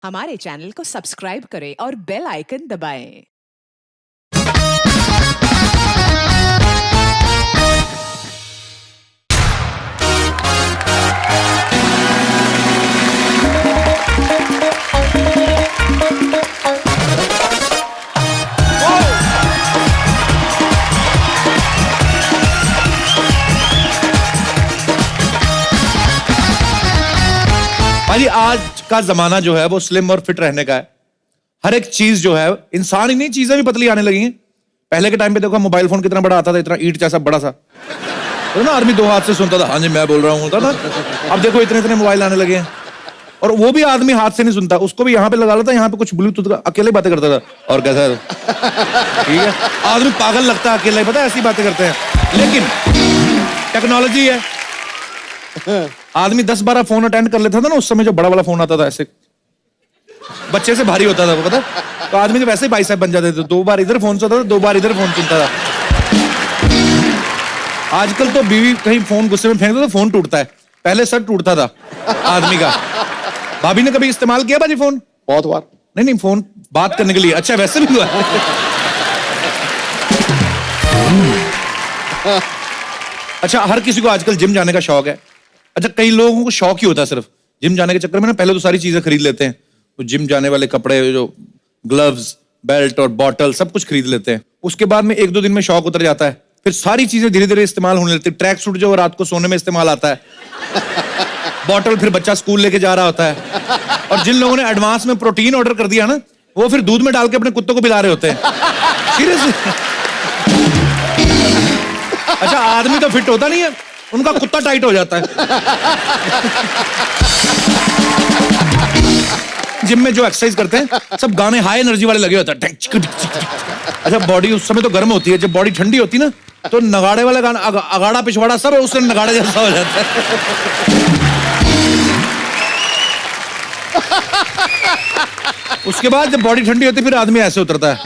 हमारे चैनल को सब्सक्राइब करें और बेल आइकन दबाएं। भाई आज का जमाना जो है वो स्लिम और फिट रहने का है। हर एक चीज जो है, इंसान ही नहीं, चीजें भी पतली आने लगी हैं। पहले के टाइम पे देखो मोबाइल फोन कितना बड़ा आता था, इतना ईंट जैसा बड़ा सा, तो ना आदमी दो हाथ से सुनता था, हाँ जी मैं बोल रहा हूँ ना। अब देखो इतने इतने मोबाइल आने लगे हैं, और वो भी आदमी हाथ से नहीं सुनता, उसको भी यहाँ पे लगा लेता, यहाँ पे कुछ ब्लूटूथ का, अकेले बातें करता था। और कैसा है? ठीक है, आदमी पागल लगता है अकेले, पता है ऐसी बातें करते हैं। लेकिन टेक्नोलॉजी है, आदमी 10-12 फोन अटेंड कर लेता था ना उस समय, जो बड़ा वाला फोन आता था ऐसे बच्चे से भारी होता था वो, पता, तो आदमी के वैसे ही बाइसेप बन जाते थे। 2 बार इधर फोन सुनता था, 2 बार इधर फोन सुनता था। आजकल तो बीवी कहीं फोन गुस्से में फेंक दो तो फोन टूटता है, पहले सर टूटता था आदमी का। भाभी ने कभी इस्तेमाल किया बाजी फोन? बहुत बार। नहीं, फोन बात करने के लिए। अच्छा वैसे भी हुआ। अच्छा, हर किसी को आजकल जिम जाने का शौक है। अच्छा, कई लोगों को शौक ही होता है सिर्फ जिम जाने के चक्कर में ना, पहले तो सारी चीजें खरीद लेते हैं, तो जिम जाने वाले कपड़े, जो ग्लव्स, बेल्ट और बॉटल सब कुछ खरीद लेते हैं। उसके बाद में 1-2 दिन में शौक उतर जाता है, फिर सारी चीजें धीरे धीरे इस्तेमाल होने लगती है। ट्रैक सूट जो रात को सोने में इस्तेमाल आता है, बॉटल फिर बच्चा स्कूल लेके जा रहा होता है, और जिन लोगों ने एडवांस में प्रोटीन ऑर्डर कर दिया ना, वो फिर दूध में डाल के अपने कुत्तों को पिला रहे होते हैं। सीरियसली। अच्छा, आदमी तो फिट होता नहीं है, उनका कुत्ता टाइट हो जाता है। जिम में जो एक्सरसाइज करते हैं सब गाने हाई एनर्जी वाले लगे होते हैं। अच्छा, बॉडी उस समय तो गर्म होती है, जब बॉडी ठंडी होती है ना तो नगाड़े वाला गाना, अगाड़ा पिछवाड़ा सब उससे नगाड़े जैसा हो जाता है। उसके बाद जब बॉडी ठंडी होती है फिर आदमी ऐसे उतरता है।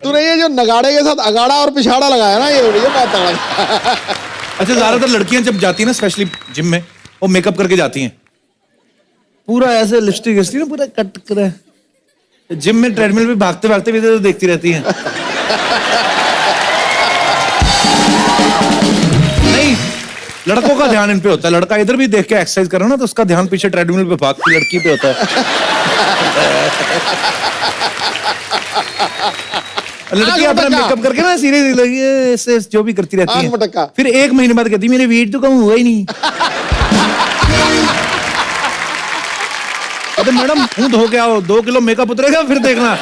तूने ये जो नगाड़े के साथ अगाड़ा और पिछाड़ा लगाया ना, ये बात है। अच्छा, ज्यादातर लड़कियां जब जाती है ना स्पेशली जिम में, वो मेकअप करके जाती हैं, पूरा ऐसे लिपस्टिक ना पूरा कट कर, जिम में ट्रेडमिल पे भागते भागते भी तो देखती रहती हैं। नहीं, लड़कों का ध्यान इन पे होता है। लड़का इधर भी देख के एक्सरसाइज कर रहा ना, तो उसका ध्यान पीछे ट्रेडमिल पे भागती लड़की पे होता है। लड़की अपना मेकअप करके ना सीरियस जो भी करती रहती है, फिर 1 महीने बाद कहती मेरे वेट तो कम हुआ ही नहीं। अरे मैडम, मुंह धो के आओ, 2 किलो मेकअप उतरेगा फिर देखना।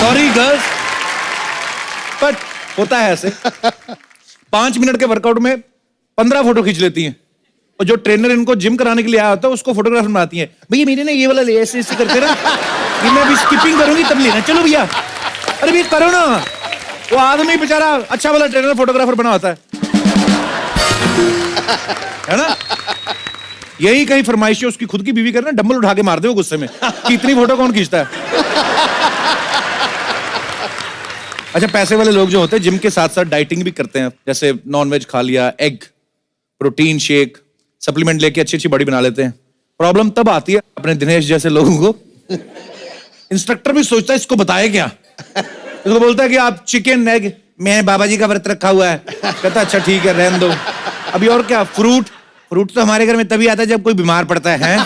सॉरी गर्ल्स, बट होता है ऐसे। 5 मिनट के वर्कआउट में 15 फोटो खींच लेती हैं, और जो ट्रेनर इनको जिम कराने के लिए आया होता है उसको फोटोग्राफर बनाती है। भैया मेरे ना ये वाला ले, ऐसे ऐसे करके ना, ये मैं अभी स्किपिंग करूंगी तब लेना, चलो भैया। अरे भी करो ना। वो आदमी बेचारा अच्छा वाला ट्रेनर फोटोग्राफर बना होता है ना। यही कहीं फरमाइश है उसकी खुद की बीवी करना, डंबल उठा के मार दे वो गुस्से में कि इतनी फोटो कौन खींचता है। अच्छा, पैसे वाले लोग जो होते हैं जिम के साथ साथ डाइटिंग भी करते हैं, जैसे नॉनवेज खा लिया, एग, प्रोटीन शेक, सप्लीमेंट लेके अच्छी अच्छी बॉडी बना लेते हैं। प्रॉब्लम तब आती है अपने दिनेश जैसे लोगों को, इंस्ट्रक्टर भी सोचता है इसको बताए क्या, इसको बोलता है कि आप चिकन एग, मैं बाबा जी का व्रत रखा हुआ है, कहता अच्छा ठीक है रहने दो। अभी और क्या, फ्रूट तो हमारे घर में तभी आता है जब कोई बीमार पड़ता है।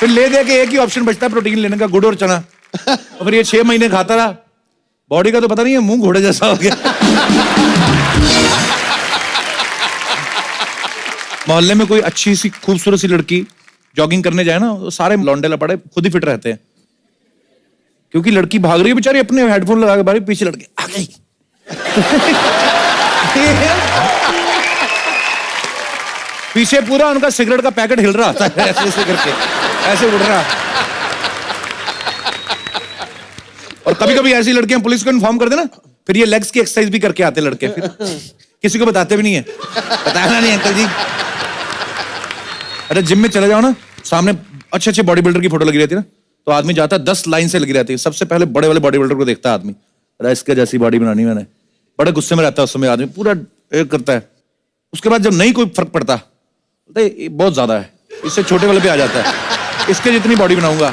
फिर ले दे के एक ही ऑप्शन बचता है प्रोटीन लेने का, गुड़ और चना, और फिर ये 6 महीने खाता रहा। बॉडी का तो पता नहीं है, मुंह घोड़े जैसा हो गया। मोहल्ले में कोई अच्छी सी खूबसूरत सी लड़की जॉगिंग करने जाए ना, तो सारे लौंडे लपड़े खुद ही फिट रहते हैं, क्योंकि लड़की भाग रही है बेचारी अपने हेडफोन लगा के, बारी पीछे लड़के आ गई। पीछे पूरा उनका सिगरेट का पैकेट हिल रहा था, ऐसे ऐसे करके, ऐसे उड़ रहा। और कभी कभी ऐसी लड़कियां पुलिस को इन्फॉर्म कर देना, फिर ये लेग्स की एक्सरसाइज भी करके आते लड़के, फिर किसी को बताते भी नहीं है, बताना नहीं अंकल जी। अरे जिम में चले जाओ ना, सामने अच्छे अच्छे बॉडी बिल्डर की फोटो लगी रहती है ना, तो आदमी जाता है 10 लाइन से लगी रहती है, सबसे पहले बड़े वाले बॉडी बिल्डर को देखता है आदमी, अरे इसके जैसी बॉडी बनानी मैंने, बड़े गुस्से में रहता है उस समय आदमी, पूरा एक करता है। उसके बाद जब नहीं कोई फर्क पड़ता ये बहुत ज्यादा है, इससे छोटे वाले पे आ जाता है, इसके जितनी बॉडी बनाऊंगा।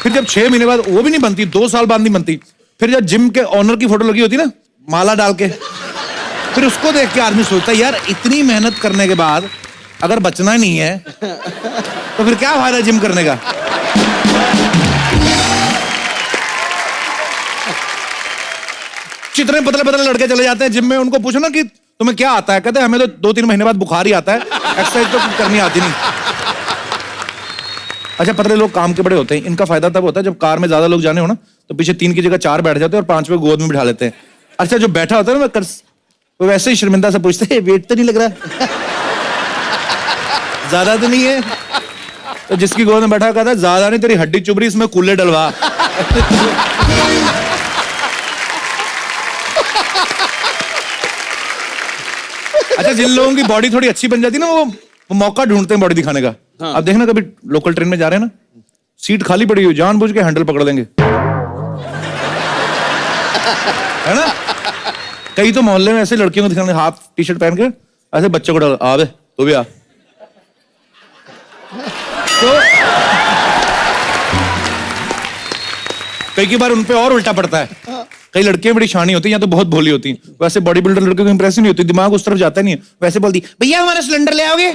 फिर जब 6 महीने बाद वो भी नहीं बनती, 2 साल बाद नहीं बनती, फिर जब जिम के ऑनर की फोटो लगी होती ना माला डाल के, फिर उसको देख के आदमी सोचता है यार इतनी मेहनत करने के बाद अगर बचना नहीं है तो फिर क्या फायदा जिम करने का। जितने पतले पतले लड़के चले जाते हैं जिम में, उनको पूछो ना कि तुम्हें क्या आता है, कहते हैं हमें तो 2-3 महीने बाद बुखार ही आता है, एक्सरसाइज तो करनी आती नहीं। अच्छा, पतले लोग काम के बड़े होते हैं, इनका फायदा तब होता है जब कार में ज्यादा लोग जाने हो ना तो पीछे 3 की जगह 4 बैठ जाते हैं और 5वें गोद में बिठा लेते हैं। अच्छा, जो बैठा होता है ना वो वैसे ही शर्मिंदा से पूछते हैं वेट तो नहीं लग रहा ज्यादा तो नहीं है, तो जिसकी गोद में बैठा कहता है ज्यादा नहीं, तेरी हड्डी चुभ रही, इसमें कूले डलवा। अच्छा, जिन लोगों की बॉडी थोड़ी अच्छी बन जाती है ना वो मौका ढूंढते हैं बॉडी दिखाने का। हाँ। अब देखना कभी लोकल ट्रेन में जा रहे हैं ना, सीट खाली पड़ी हुई, जानबूझ के हैंडल पकड़ लेंगे, है ना। कई तो मोहल्ले में ऐसे लड़कियों को दिखाने, हाफ टी शर्ट पहन के ऐसे बच्चों को डाल, आ बे तो भी आ। तो कई बार उनपे और उल्टा पड़ता है। कई लड़कियां बड़ी शानी होती हैं या तो बहुत भोली होती हैं, वैसे बॉडी बिल्डर लड़कियों को इंप्रेस नहीं होती, दिमाग उस तरफ जाता नहीं है, वैसे बोलती भैया हमारा सिलेंडर ले आओगे।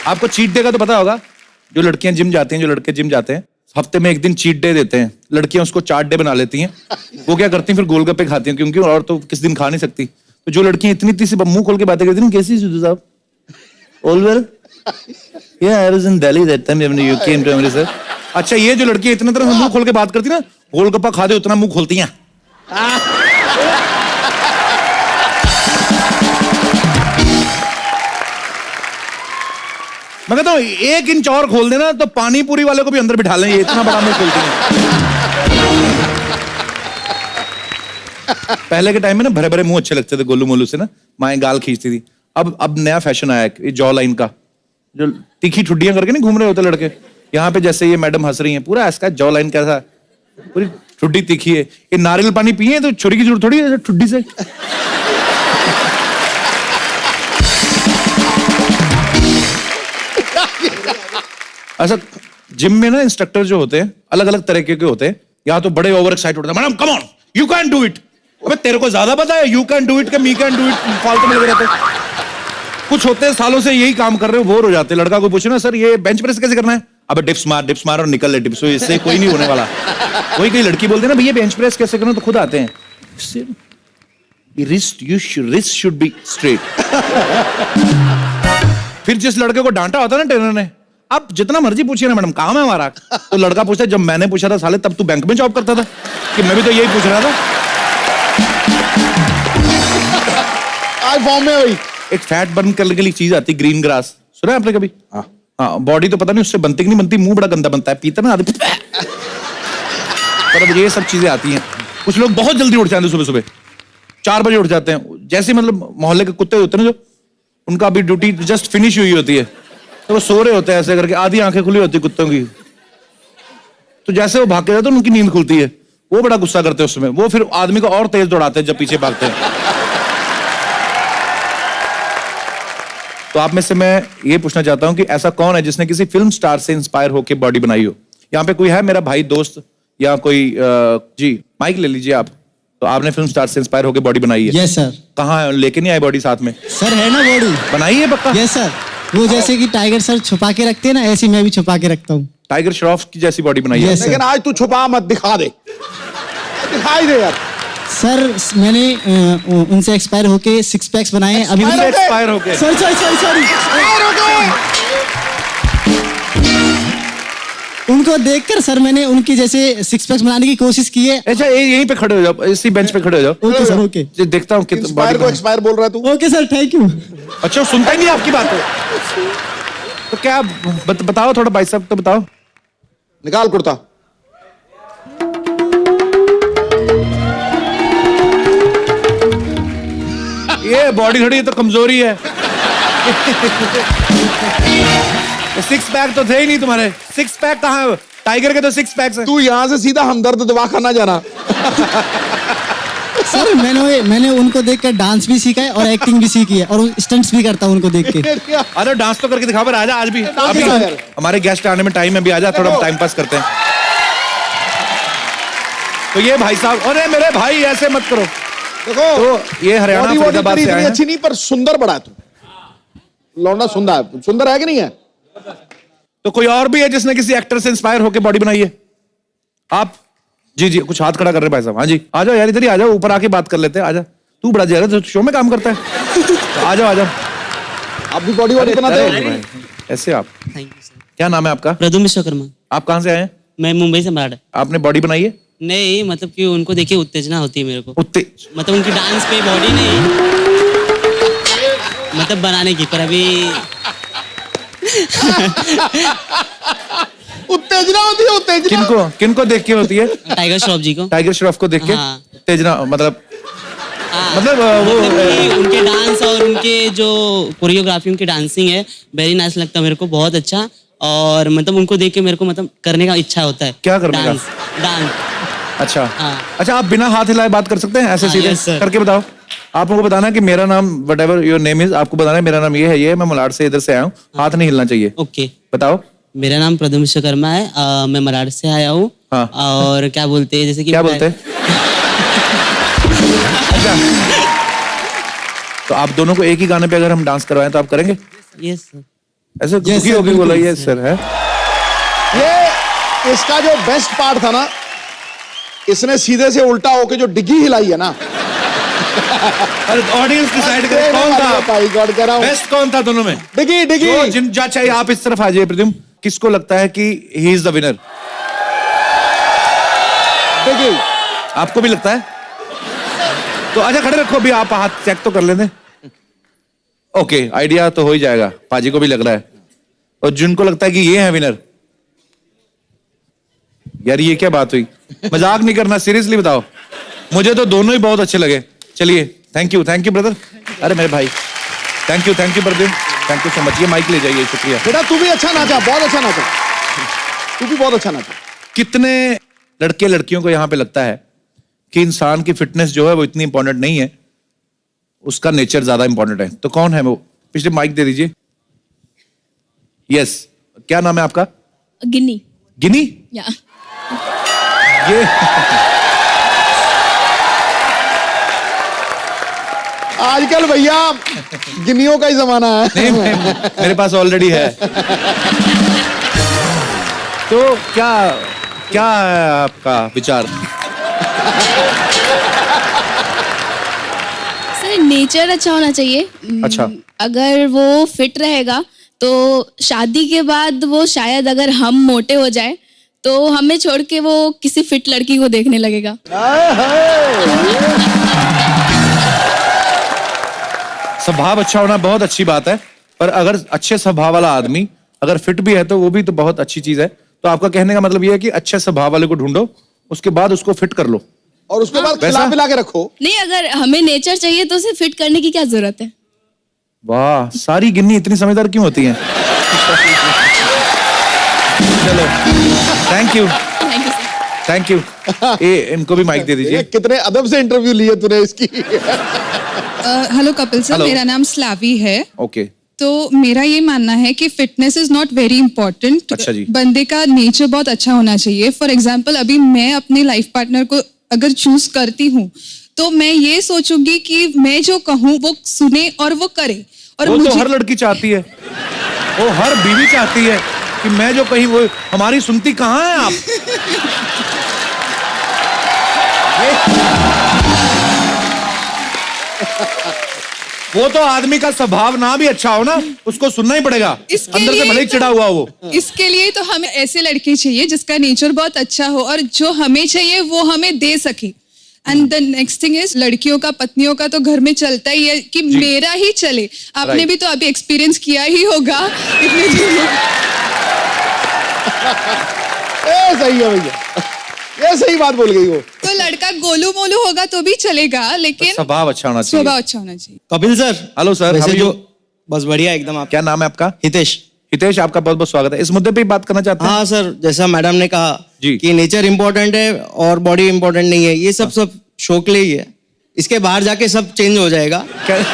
आपको चीट डे का तो पता होगा, जो लड़कियां जिम जाती हैं, जो लड़के जिम जाते हैं, हफ्ते में एक दिन चीट डे देते हैं, लड़कियां उसको चाट डे बना लेती हैं। वो क्या करती हैं, फिर गोलगप्पे खाती हैं, क्योंकि और तो किस दिन खा नहीं सकती। तो जो लड़कियां इतनी सी मुंह खोल के बातें करती हैं, कैसी सिद्धू साहब, all well, yeah, I was in Delhi that time when you came to Amritsar. अच्छा, ये जो लड़की इतने तरह से मुंह खोल के बात करती ना, गोलगप्पा खा दे उतना मुंह खोलती हैं। मैं कहता हूँ 1 इंच और खोल देना तो पानी पूरी वाले को भी अंदर बिठा लें, ये इतना बड़ा मुंह खोलती हैं। पहले के टाइम में ना भरे भरे मुंह अच्छे लगते थे, गोलू मोलू से ना माएं गाल खींचती थी। अब नया फैशन आया है जॉ लाइन का, जो तीखी ठुड्डियां करके नहीं घूम रहे होते लड़के, यहाँ पे जैसे ये मैडम हंस रही हैं, पूरा इसका जॉ लाइन कैसा, पूरी ठुड्डी तीखी है। ये नारियल पानी पिए तो छुरी की जरूरत थोड़ी है ठुड्डी से। अच्छा, जिम में ना इंस्ट्रक्टर जो होते हैं अलग अलग तरीके के होते हैं, या तो बड़े ओवर एक्साइटेड होते हैं, madam come on you can do it. अबे तेरे को ज्यादा पता है यू कैन डू इट का मी कैन डू इट, फालतू में लगे रहते हैं। कुछ होते हैं सालों से यही काम कर रहे हो, बोर हो जाते हैं। लड़का को पूछो ना सर ये बेंच प्रेस कैसे करना है, अबे डिप्स मार और निकल ले डिप्स, इससे कोई नहीं होने वाला। वही कई लड़की बोलते हैं ना भैया बेंच प्रेस कैसे करना, तो खुद आते हैं, रिस्ट शुड बी स्ट्रेट। फिर जिस लड़के को डांटा होता है ना ट्रेनर ने, अब जितना मर्जी पूछिए ना मैडम काम है हमारा, तो लड़का पूछता है जब मैंने पूछा था साले तब तू बैंक में जॉब करता था, कि मैं भी तो यही पूछ रहा था। आज फॉर्म में हुई एक फैट बर्न करने के लिए चीज आती है ग्रीन ग्रास, सुना है आपने कभी? हाँ, बॉडी तो पता नहीं उससे बनती कि नहीं बनती, मुंह बड़ा गंदा बनता है, पीता ना आदमी। पर अब ये सब चीजें आती हैं। कुछ लोग बहुत जल्दी उठ जाते हैं, सुबह सुबह 4 बजे उठ जाते हैं, जैसे मतलब मोहल्ले के कुत्ते होते हैं ना, जो उनका अभी ड्यूटी जस्ट फिनिश हुई होती है, तो वो सो रहे होते हैं ऐसे करके, आधी आंखें खुली होती कुत्तों की, तो जैसे वो भाग के जाते हैं उनकी नींद खुलती है, वो बड़ा गुस्सा करते हैं उसमें, वो फिर आदमी को और तेज दौड़ाते हैं जब पीछे भागते हैं। तो आप में से मैं ये पूछना चाहता हूं कि ऐसा कौन है जिसने किसी फिल्म स्टार से इंस्पायर होकर बॉडी बनाई हो? यहाँ पे कोई है मेरा भाई दोस्त या कोई जी माइक ले लीजिए आप। तो आपने फिल्म स्टार से इंस्पायर होकर बॉडी बनाई है? Yes sir. कहाँ है, लेके नहीं आए बॉडी साथ में? सर है ना बॉडी बनाई है पक्का? Yes sir. वो जैसे कि टाइगर सर छुपा के रखते हैं ना, ऐसी मैं भी छुपा के रखता हूँ। टाइगर श्रॉफ की जैसी बॉडी बनाई है? Yes, लेकिन आज तू छुपा मत, दिखा दे, दिखाई दे यार। सर मैंने उनसे एक्सपायर होके 6 पैक्स बनाए हैं अभी। एक्सपायर होके? सॉरी उनको देखकर सर मैंने उनकी जैसे 6 पैक्स बनाने की कोशिश की है। अच्छा यहीं पे खड़े हो जाओ, इसी बेंच पे खड़े हो जाओ। Okay sir okay. देखता हूँ कितना एक्सपायर को एक्सपायर बोल रहा है तू। Okay sir thank you. अच्छा सुनता ही नहीं आपकी बात है तो क्या बताओ थोड़ा भाई साहब, तो बताओ। निकाल कुर्ता। ये बॉडी थोड़ी, ये तो कमजोरी है। 6 पैक तो थे ही नहीं तुम्हारे। 6 पैक कहाँ है? टाइगर के तो 6 पैक्स हैं। तू यहाँ से सीधा हमदर्द दवाखाना जाना। सर मैंने उनको देखकर डांस भी सीखा है और एक्टिंग भी सीखी है और स्टंट्स भी करता हूँ उनको देख के। अरे डांस तो करके दिखा पर आजा आज भी। अभी दिखा यार। हमारे गेस्ट आने में टाइम है, भी आजा, थोड़ा टाइम पास करते हैं। तो ये भाई साहब, अरे मेरे भाई ऐसे मत करो। देखो तो ये हरियाणा बॉडी फरीदाबाद तेरी से आए इतनी हैं। अच्छी नहीं, पर सुंदर बड़ा है तू। लौंडा सुंदर है कि नहीं है? तो कोई और भी है जिसने किसी एक्टर से इंस्पायर होकर बॉडी बनाई है? आप जी जी कुछ हाथ खड़ा कर रहे भाई साहब। हाँ जी आ जाओ यार, इधर ही आ जाओ, ऊपर आके बात कर लेते हैं। आजा, तू बड़ा जरा तो शो में काम करता है। तो आ जाओ आ जाओ। आप भी बॉडी बनाते अरे हो? भाई, ऐसे आप, थैंक यू सर। क्या नाम है आपका? प्रदुम विश्वकर्मा। आप कहाँ से आए हैं? मैं मुंबई से मराठा। आपने बॉडी बनाई है? नहीं, मतलब कि उनको देखिए उत्तेजना होती है मेरे को, उत्तेज मतलब उनकी डांस पे बॉडी नहीं, मतलब बनाने की, पर अभी उत्तेजना होती है, उत्तेजना। किनको देख के होती है? टाइगर श्रॉफ जी को। टाइगर श्रॉफ को देख के हाँ। उत्तेजना, मतलब हाँ, मतलब मतलब कि उनके डांस और उनके जो कोरियोग्राफी, उनकी डांसिंग है, वेरी नाइस लगता है मेरे को, बहुत अच्छा। और मतलब उनको देख के मेरे को मतलब करने का इच्छा होता है। क्या करने का? डांस। अच्छा हाँ। अच्छा, आप बिना हाथ हिलाए बात कर सकते हैं ऐसे हाँ, सीधे? yes, sir. करके बताओ। आप लोगों को बताना है कि मेरा नाम what ever your name is, आपको बताना है मेरा नाम ये है, मैं मलाड से इधर से आया हूँ, हाथ नहीं हिलना चाहिए। ओके। बताओ। मेरा नाम प्रदुम विश्वकर्मा है, मैं मराठ से आया हूँ। हाँ। और क्या बोलते हैं, जैसे कि क्या बोलते हैं? अच्छा, तो आप दोनों को एक ही गाने पे अगर हम डांस करवाएं तो आप करेंगे? Yes sir. ऐसे दुखी होगी बोला ये सर है। ये इसका जो बेस्ट पार्ट था ना, इसने सीधे से उल्टा होके जो डिग्गी हिलाई है ना। अरे ऑडियंस डिसाइड करे कौन था भाई गॉड कह रहा हूँ, बेस्ट, कौन था दोनों में? डिग्गी डिग्गी। जो जिन जा चाहिए आप इस तरफ आ जाइए। प्रद्युम्न, किसको लगता है कि ही इज द विनर? डिग्गी। आपको भी लगता है? तो आजा खड़े रखो, अभी आप हाथ चेक तो कर लेते। ओके, आइडिया तो हो ही जाएगा, पाजी को भी लग रहा है। और जिनको लगता है कि ये है विनर, यार ये क्या बात हुई? मजाक नहीं करना, सीरियसली बताओ। मुझे तो दोनों ही बहुत अच्छे लगे। चलिए, थैंक यू ब्रदर। अरे मेरे भाई, thank you Pradyumna, thank you so much. ये माइक ले जाइए, शुक्रिया। बेटा तू भी अच्छा नाचा, बहुत अच्छा नाचा, तू भी बहुत अच्छा नाचा। कितने लड़के लड़कियों को यहाँ पे लगता है कि इंसान की फिटनेस जो है वो इतनी इंपॉर्टेंट नहीं है, उसका नेचर ज्यादा इंपॉर्टेंट है? तो कौन है वो? पिछले माइक दे दीजिए। यस, क्या नाम है आपका? गिन्नी। गिनी? या ये आजकल भैया गिन्नियों का ही जमाना है। नहीं, मेरे पास ऑलरेडी है। तो क्या क्या है आपका विचार? सर, नेचर अच्छा होना चाहिए। अच्छा। अगर वो फिट रहेगा तो शादी के बाद वो शायद, अगर हम मोटे हो जाए तो हमें छोड़ के वो किसी फिट लड़की को देखने लगेगा। स्वभाव अच्छा होना बहुत अच्छी बात है, पर अगर अच्छे स्वभाव वाला आदमी अगर फिट भी है तो वो भी तो बहुत अच्छी चीज है। तो आपका कहने का मतलब ये है कि अच्छे स्वभाव वाले को ढूंढो, उसके बाद उसको फिट कर लो, और उसके बाद वैसा? खिला पिला के रखो। नहीं, अगर हमें नेचर चाहिए तो उसे फिट करने की क्या जरूरत है? वाह, सारी गिन्नी इतनी समझदार क्यों होती हैं? चलो, thank you thank you sir. Thank you. इनको भी माइक दे दीजिए। कितने अदब से इंटरव्यू लिए तूने इसकी। Hello Kapil sir, Hello. मेरा नाम स्लावी है। ओके। तो मेरा ये मानना है कि fitness is not very important. अच्छा जी। बंदे का नेचर बहुत अच्छा होना चाहिए। फॉर एग्जाम्पल, अभी मैं अपने लाइफ पार्टनर को अगर चूज करती हूँ तो मैं ये सोचूंगी कि मैं जो कहूँ वो सुने और वो करे। और वो मुझे तो हर लड़की चाहती है, वो हर बीवी चाहती है कि मैं जो कहीं वो हमारी सुनती कहाँ है आप? वो तो आदमी का स्वभाव ना भी अच्छा हो ना, उसको सुनना ही पड़ेगा, इसके अंदर से लिए भले ही तो- चिढ़ा हुआ वो। इसके लिए तो हमें ऐसे लड़के चाहिए जिसका नेचर बहुत अच्छा हो और जो हमें चाहिए वो हमें दे सके। And the next thing is, लड़कियों का, पत्नियों का तो घर में चलता ही है कि मेरा ही चले। आपने Right. भी तो अभी एक्सपीरियंस किया ही होगा इतने दिनों। सही है भैया, ये सही बात बोल गई वो। तो लड़का गोलू मोलू होगा तो भी चलेगा, लेकिन स्वभाव अच्छा होना चाहिए। स्वभाव अच्छा होना चाहिए। कपिल सर। हेलो सर, वैसे how are जो you? बस बढ़िया एकदम। आप क्या नाम है आपका? हितेश। हितेश, आपका बहुत बहुत स्वागत है। इस मुद्दे पे ही बात करना चाहते हैं? हाँ सर, जैसा मैडम ने कहा जी। कि नेचर इंपॉर्टेंट है और बॉडी इंपॉर्टेंट नहीं है, ये सब शो के लिए ही है। इसके बाहर जाके सब चेंज हो जाएगा। क्या-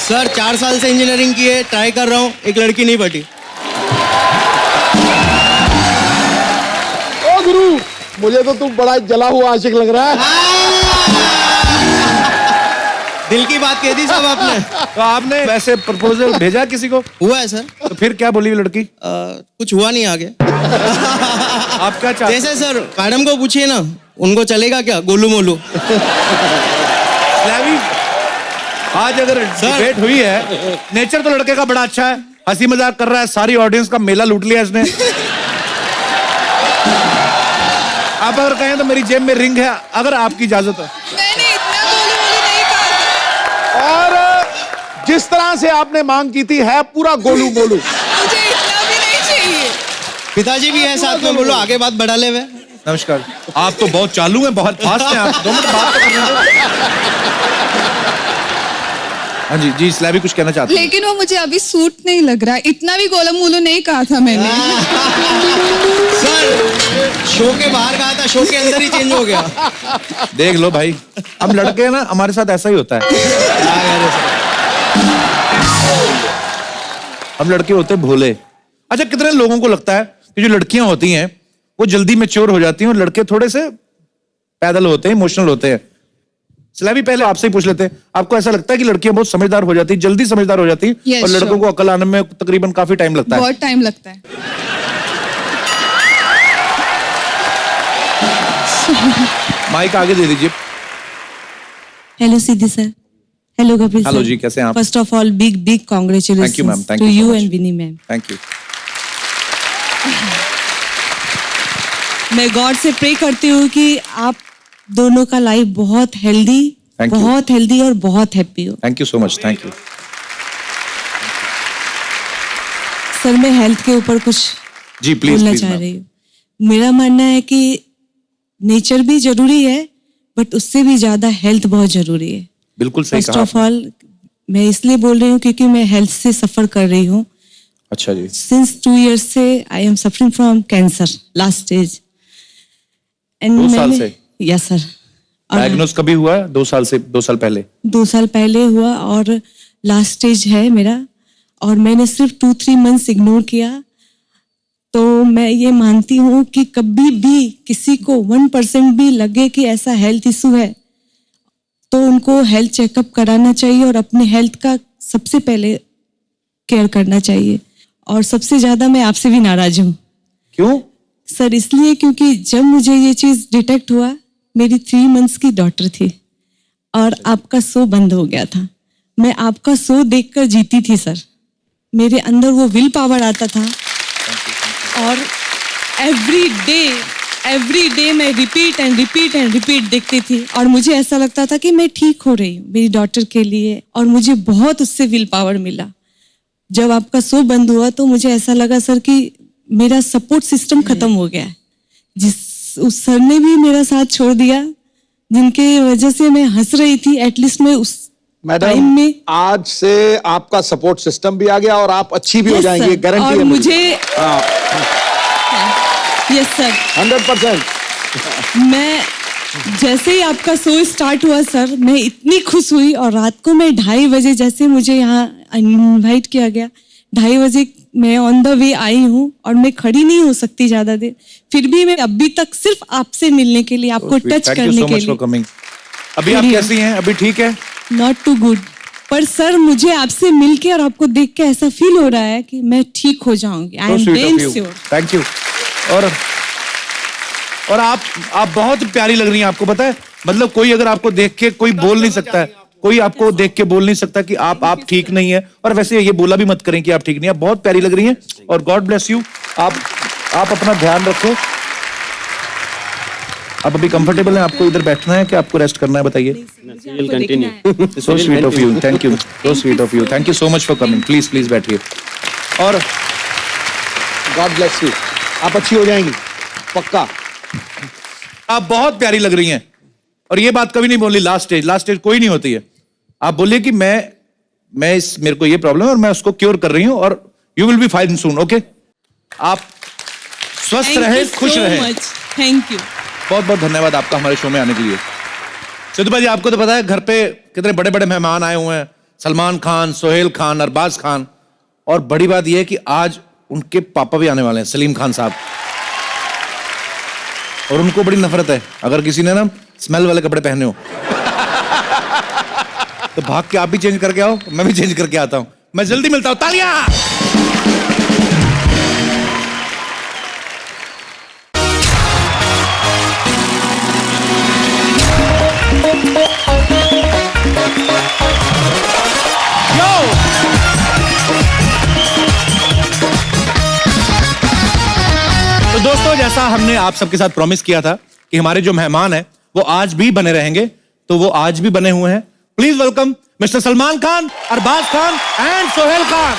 सर 4 साल से इंजीनियरिंग की है, ट्राई कर रहा हूँ, एक लड़की नहीं पटी। ओ गुरु, मुझे तो तू बड़ा जला हुआ आशिक लग रहा है। दिल की बात कह दी साहब आपने। तो आपने वैसे प्रपोजल भेजा किसी को? हुआ है सर। तो फिर क्या बोली वो लड़की? कुछ हुआ नहीं आगे। आप क्या चाहते? जैसे सर मैडम को पूछिए ना, उनको चलेगा क्या गोलू मोलू? स्लैवी, आज अगर डिबेट हुई है, नेचर तो लड़के का बड़ा अच्छा है, हंसी मजाक कर रहा है, सारी ऑडियंस का मेला लूट लिया इसने। आप अगर कहें तो मेरी जेब में रिंग है, अगर आपकी इजाजत हो। मैंने इतना गोलू मोलू नहीं कहा था। और जिस तरह से आपने मांग की थी है पूरा गोलू मोलू। मुझे इतना भी नहीं चाहिए। पिताजी भी है साथ में, बोलो आगे बात बढ़ा ले वे। नमस्कार। आप तो बहुत चालू हैं, बहुत फास्ट हैं आप। 2 मिनट बात तो करने दो। हाँ जी जी, स्लैवी कुछ कहना चाहते हैं? लेकिन वो मुझे अभी सूट नहीं लग रहा है। इतना भी गोलू मोलू नहीं कहा था मैंने। सर शो के बाहर कहा था, शो के अंदर ही चेंज हो गया। देख लो भाई, हम लड़के हैं ना, हमारे साथ ऐसा ही होता है। हम लड़के होते हैं भोले। अच्छा, कितने लोगों को लगता है कि जो लड़कियां होती हैं वो जल्दी मैच्योर हो जाती हैं और लड़के थोड़े से पैदल होते हैं, इमोशनल होते हैं? स्लैवी, पहले आपसे ही पूछ लेते हैं, आपको ऐसा लगता है कि लड़कियां बहुत समझदार हो जाती, जल्दी समझदार हो जाती Yes, और लड़कों sure. को अकल आने में तकरीबन काफी टाइम लगता है? बहुत टाइम लगता है। माइक आगे दे दीजिए। Hello Siddhi sir, hello Kapil sir. Hello जी, कैसे हैं आप? First of all big Thank you, ma'am. Congratulations Thank to you so you much. And Vini ma'am. Thank you. मैं गॉड से प्रे करती हूँ कि आप दोनों का लाइफ बहुत हेल्दी, Thank you. बहुत हेल्दी और बहुत हैप्पी हो। Thank you so much. Thank you. Sir मैं हेल्थ के ऊपर कुछ जी प्लीज बोलना प्लीज चाह मैम। रही हूँ। मेरा मानना है कि नेचर भी जरूरी है, बट उससे भी ज्यादा हेल्थ बहुत जरूरी है। बिल्कुल सही फर्स्ट कहा ऑफ आपने। ऑल मैं इसलिए बोल रही हूँ क्योंकि मैं हेल्थ से सफर कर रही हूँ। अच्छा जी। Since 2 years से I am suffering from cancer, last stage. And 2 साल से? Yes sir. डायग्नोज कभी हुआ है? 2 साल से, 2 साल पहले? 2 साल पहले हुआ और लास्ट स्टेज है मेरा, और मैंने सिर्फ 2-3 मंथ्स इग्नोर किया। तो मैं ये मानती हूँ कि कभी भी किसी को 1% भी लगे कि ऐसा हेल्थ इशू है तो उनको हेल्थ चेकअप कराना चाहिए और अपने हेल्थ का सबसे पहले केयर करना चाहिए। और सबसे ज्यादा मैं आपसे भी नाराज हूँ। क्यों? सर इसलिए क्योंकि जब मुझे ये चीज डिटेक्ट हुआ, मेरी 3 मंथ्स की डॉटर थी और आपका शो बंद हो गया था। मैं आपका शो देखकर जीती थी सर। मेरे अंदर वो विल पावर आता था और एवरी डे मैं रिपीट एंड रिपीट देखती थी और मुझे ऐसा लगता था कि मैं ठीक हो रही हूँ मेरी डॉटर के लिए, और मुझे बहुत उससे विल पावर मिला। जब आपका शो बंद हुआ तो मुझे ऐसा लगा सर कि मेरा सपोर्ट सिस्टम खत्म हो गया है। उस सर ने भी मेरा साथ छोड़ दिया, जिनके वजह से मैं हंस रही थी। एटलीस्ट मैं उस टाइम मैडम में आज से आपका सपोर्ट सिस्टम भी आ गया और आप अच्छी भी हो Yes, जाएंगी, sir. गारंटी और है मुझे। मुझे यस सर 100%। मैं जैसे ही आपका शो स्टार्ट हुआ सर, मैं इतनी खुश हुई और रात को मैं 2:30 बजे जैसे मुझे यहाँ इनवाइट किया गया, 2:30 बजे मैं ऑन द वे आई हूँ और मैं खड़ी नहीं हो सकती ज्यादा देर, फिर भी मैं अभी तक सिर्फ आपसे मिलने के लिए, आपको टच थैंक यू करने सो के मच फॉर लिए। कमिंग। अभी आप कैसी हैं? अभी ठीक है? नॉट टू गुड, पर सर मुझे आपसे मिलके और आपको देख के ऐसा फील हो रहा है कि मैं ठीक हो जाऊंगी। I am damn sure. Thank you. और आप बहुत प्यारी लग रही हैं। आपको पता है, मतलब कोई अगर आपको देख के कोई बोल नहीं सकता है, कोई आपको देख के बोल नहीं सकता कि आप ठीक नहीं है। और वैसे ये बोला भी मत करें कि आप ठीक नहीं है। आप बहुत प्यारी लग रही हैं और गॉड ब्लेस यू। आप अपना ध्यान रखो। आप अभी कंफर्टेबल हैं? आपको इधर बैठना है कि आपको रेस्ट करना है? बताइए। So sweet of you. Thank you. So sweet of you. Thank you so much for coming. Please बैठिए। और गॉड ब्लेस यू। आप अच्छी हो जाएंगी पक्का। आप बहुत प्यारी लग रही हैं और ये बात कभी नहीं बोली लास्ट स्टेज कोई नहीं होती है। आप बोलिए कि मेरे को ये प्रॉब्लम है और मैं उसको क्योर कर रही हूं और you will be fine soon. Okay, आप स्वस्थ रहे, खुश रहे। Thank you. बहुत बहुत धन्यवाद आपका हमारे शो में आने के लिए। सिद्धू भाई, आपको तो पता है घर पे कितने बड़े बड़े मेहमान आए हुए हैं, सलमान खान, सोहेल खान, अरबाज खान, और बड़ी बात यह है कि आज उनके पापा भी आने वाले हैं, सलीम खान साहब, और उनको बड़ी नफरत है अगर किसी ने ना स्मेल वाले कपड़े पहने हो तो भाग के आप भी चेंज करके आओ, मैं भी चेंज करके आता हूं। मैं जल्दी मिलता हूं, तालियां। तो दोस्तों, जैसा हमने आप सबके साथ प्रॉमिस किया था कि हमारे जो मेहमान हैं वो आज भी बने रहेंगे, तो वो आज भी बने हुए हैं। Please welcome mister Salman Khan, Arbaaz Khan and Sohail Khan.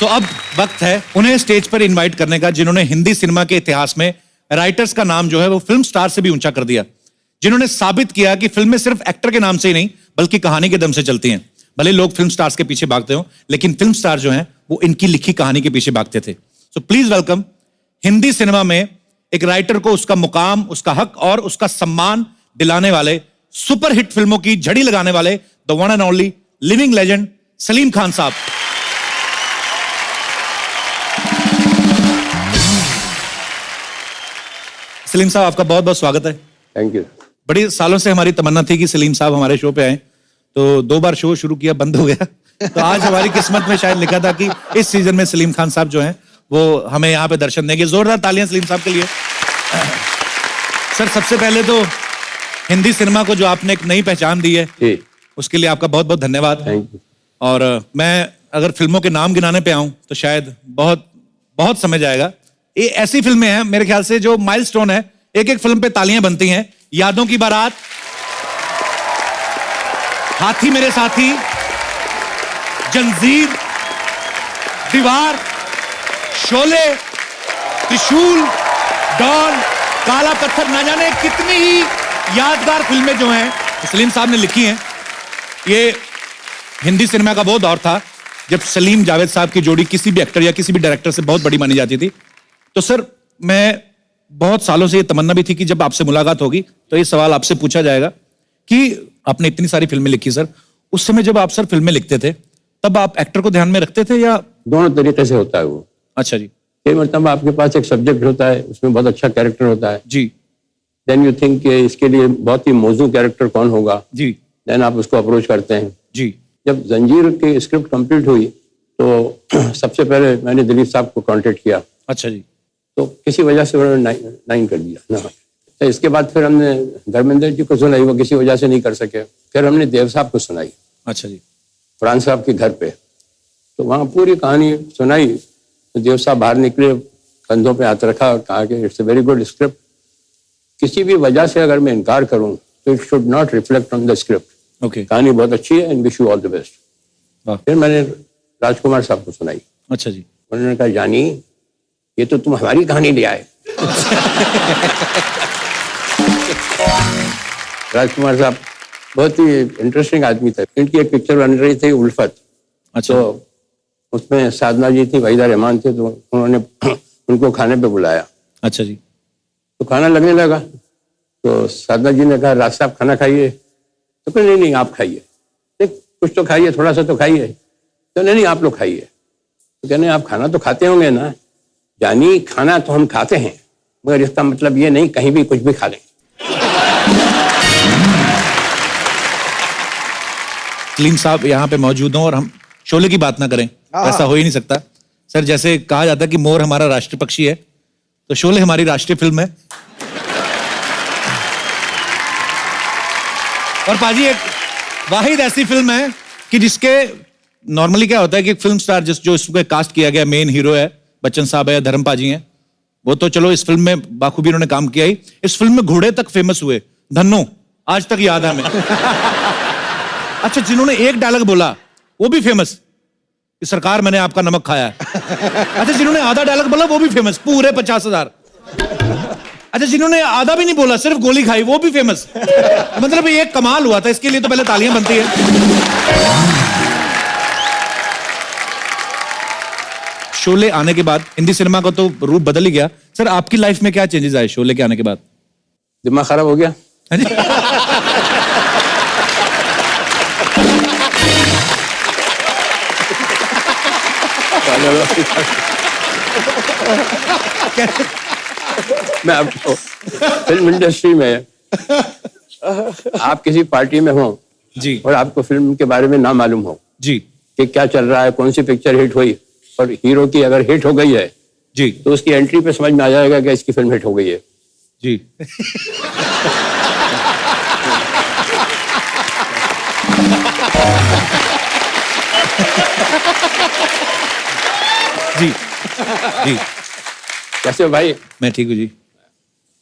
तो अब वक्त है उन्हें स्टेज पर इनवाइट करने का, जिन्होंने हिंदी सिनेमा के इतिहास में राइटर्स का नाम जो है वो फिल्म स्टार से भी ऊंचा कर दिया, जिन्होंने साबित किया कि फिल्में सिर्फ एक्टर के नाम से ही नहीं बल्कि कहानी के दम से चलती हैं। भले लोग फिल्म स्टार्स के पीछे भागते हो, लेकिन फिल्म स्टार जो हैं वो इनकी लिखी कहानी के पीछे भागते थे। So please welcome Hindi cinema में एक राइटर को उसका मुकाम, उसका हक और उसका सम्मान दिलाने वाले, सुपरहिट फिल्मों की झड़ी लगाने वाले, the one and only living legend Salim Khan साहब। सलीम साहब, आपका बहुत बहुत स्वागत है। Thank you. बड़ी सालों से हमारी तमन्ना थी कि सलीम साहब हमारे शो पे आए, तो 2 बार शो शुरू किया, बंद हो गया। तो आज हमारी किस्मत में शायद लिखा था कि इस सीजन में सलीम खान साहब जो हैं वो हमें यहाँ पे दर्शन देंगे। जोरदार तालियां सलीम साहब के लिए। सर, सबसे पहले तो हिंदी सिनेमा को जो आपने एक नई पहचान दी है, उसके लिए आपका बहुत बहुत धन्यवाद। Thank you. और मैं अगर फिल्मों के नाम गिनाने पे आऊं तो शायद बहुत बहुत समझ आएगा। ये ऐसी फिल्में हैं मेरे ख्याल से जो माइलस्टोन है, एक एक फिल्म पे तालियां बनती हैं। यादों की बारात, हाथी मेरे साथी, जंजीर, दीवार, शोले, त्रिशूल, डॉन, काला पत्थर, ना जाने कितनी ही यादगार फिल्में जो हैं सलीम साहब ने लिखी हैं। ये हिंदी सिनेमा का वो दौर था जब सलीम जावेद साहब की जोड़ी किसी भी एक्टर या किसी भी डायरेक्टर से बहुत बड़ी मानी जाती थी। तो सर, मैं बहुत सालों से ये तमन्ना भी थी कि जब आपसे मुलाकात होगी तो ये सवाल आपसे पूछा जाएगा कि आपने इतनी सारी फिल्में लिखी सर, उस समय जब आप सर फिल्में लिखते थे तब आप एक्टर को ध्यान में रखते थे या? दोनों तरीके से होता है वो। अच्छा जी। कई मतलब आपके पास एक सब्जेक्ट होता है, उसमें बहुत अच्छा कैरेक्टर होता है जी, देन यू थिंक इसके लिए बहुत ही मौजूद कैरेक्टर कौन होगा जी, देन आप उसको अप्रोच करते हैं जी। जब जंजीर की स्क्रिप्ट कंप्लीट हुई तो सबसे पहले मैंने दिलीप साहब को कांटेक्ट किया। अच्छा जी। तो किसी वजह से उन्होंने नाइन कर दिया ना। तो इसके बाद फिर हमने धर्मेंद्र जी को सुनाई, वो किसी वजह से नहीं कर सके। फिर हमने देव साहब को सुनाई। अच्छा जी। फरहान साहब के घर पे, तो वहाँ पूरी कहानी सुनाई। तो देव साहब बाहर निकले, कंधों पे हाथ रखा और कहा कि it's a very good script, किसी भी वजह से अगर मैं इनकार करूं तो it should not reflect on the script. Okay. कहानी बहुत अच्छी है and wish you all the best. फिर मैंने राजकुमार साहब को सुनाई। अच्छा जी। उन्होंने कहा, जानी ये तो तुम हमारी कहानी ले आए। राजकुमार साहब बहुत ही इंटरेस्टिंग आदमी थे। इनकी एक पिक्चर बन रही थी उल्फत। अच्छा। तो उसमें साधना जी थी, वहीदा रहमान थे, तो उन्होंने उनको खाने पे बुलाया। अच्छा जी। तो खाना लगने लगा तो साधना जी ने कहा, राज साहब खाना खाइए। तो कहा, नहीं नहीं आप खाइए, कुछ तो खाइए, थोड़ा सा तो खाइए। तो नहीं आप लोग खाइए। तो कहने, आप खाना तो खाते होंगे ना? जानी खाना तो हम खाते हैं, मगर इसका मतलब ये नहीं कहीं भी कुछ भी खा लें। सलीम साहब यहाँ पे मौजूद हों और हम शोले की बात ना करें, ऐसा हो ही नहीं सकता सर। जैसे कहा जाता है कि मोर हमारा राष्ट्रीय पक्षी है, तो शोले हमारी राष्ट्रीय फिल्म है। और पाजी एक वाहिद ऐसी फिल्म है कि जिसके नॉर्मली क्या होता है कि एक फिल्म स्टार जो इसको कास्ट किया गया, मेन हीरो है बच्चन साहब है या धर्म पाजी हैं, वो तो चलो इस फिल्म में बाखूबी उन्होंने काम किया ही। इस फिल्म में घोड़े तक फेमस हुए, धन्नो, आज तक याद है हमें। अच्छा, जिन्होंने एक डायलॉग बोला वो भी फेमस कि सरकार मैंने आपका नमक खाया है। अच्छा, जिन्होंने आधा डायलॉग बोला वो भी फेमस, पूरे 50,000। अच्छा, जिन्होंने आधा भी नहीं बोला, सिर्फ गोली खाई, वो भी फेमस। मतलब ये एक कमाल हुआ था, इसके लिए तो पहले तालियां बनती है। शोले आने के बाद हिंदी सिनेमा का तो रूप बदल ही गया। सर आपकी लाइफ में क्या चेंजेस आए शोले के आने के बाद? दिमाग खराब हो गया। हाँ जी? मैं आपको फिल्म इंडस्ट्री में आप किसी पार्टी में हो जी और आपको फिल्म के बारे में ना मालूम हो जी कि क्या चल रहा है, कौन सी पिक्चर हिट हुई, और हीरो की अगर हिट हो गई है जी तो उसकी एंट्री पे समझ में आ जाएगा कि इसकी फिल्म हिट हो गई है। जी जी जी कैसे हो भाई? मैं ठीक हूँ जी।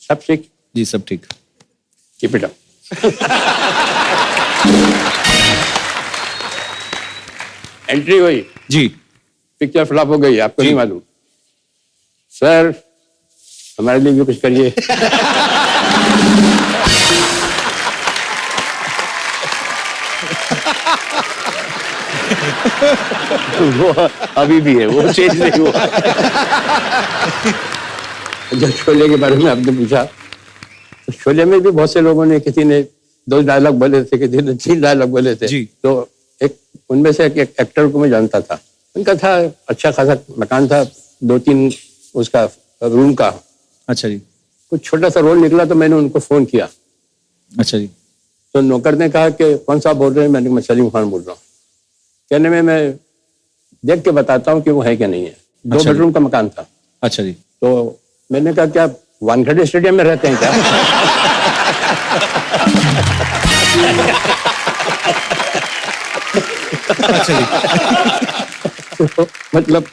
सब ठीक? जी सब ठीक। Keep it up. एंट्री हुई, जी पिक्चर फ्लॉप हो गई, आपको जी। नहीं मालूम। सर हमारे लिए भी कुछ करिए। वो अभी भी है, वो चेंज नहीं हुआ। जब शोले के बारे में आपने पूछा, तो शोले में भी बहुत से लोगों ने, किसी ने 2 डायलॉग बोले थे, किसी ने 3 डायलॉग बोले थे। जी। तो एक उनमें से एक एक्टर को मैं जानता था, उनका था अच्छा खासा मकान था, 2-3 उसका रूम का। अच्छा जी। कुछ छोटा सा रोल निकला तो मैंने उनको फोन किया। अच्छा जी। तो नौकर ने कहा कि कौन सा बोल रहे हैं? मैंने कहा मैं सलीम खान बोल रहा हूँ। कहने में मैं देख के बताता हूँ कि वो है क्या नहीं है। 2 अच्छा जी। बेडरूम का मकान था। अच्छा जी। तो मैंने कहा क्या वानखेड़े स्टेडियम में रहते हैं क्या? अच्छा जी। तो मतलब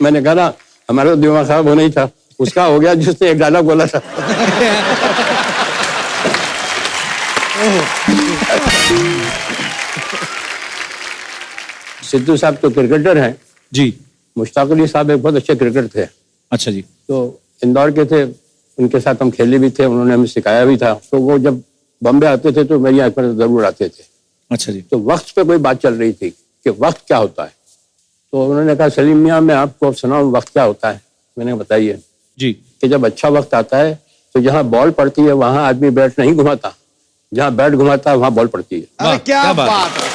मैंने कहा ना, हमारा तो दिमाग खराब होना ही था, उसका हो गया जिसने एक डायलॉग बोला था। सिद्धू साहब तो क्रिकेटर हैं जी। मुश्ताक अली साहब एक बहुत अच्छे क्रिकेटर थे। अच्छा जी। तो इंदौर के थे, उनके साथ हम खेले भी थे, उन्होंने हमें सिखाया भी था। तो वो जब बॉम्बे आते थे तो मेरी आंख पर जरूर आते थे। अच्छा जी। तो वक्त पे कोई बात चल रही थी कि वक्त क्या होता है। तो उन्होंने कहा सलीम मियाँ मैं आपको सुनाऊं वक्त क्या होता है। मैंने कहा बताइए। जी। कि जब अच्छा वक्त आता है तो जहाँ बॉल पड़ती है वहां आदमी बैट नहीं घुमाता, जहाँ बैट घुमाता है वहां बॉल पड़ती है। अरे क्या बात है।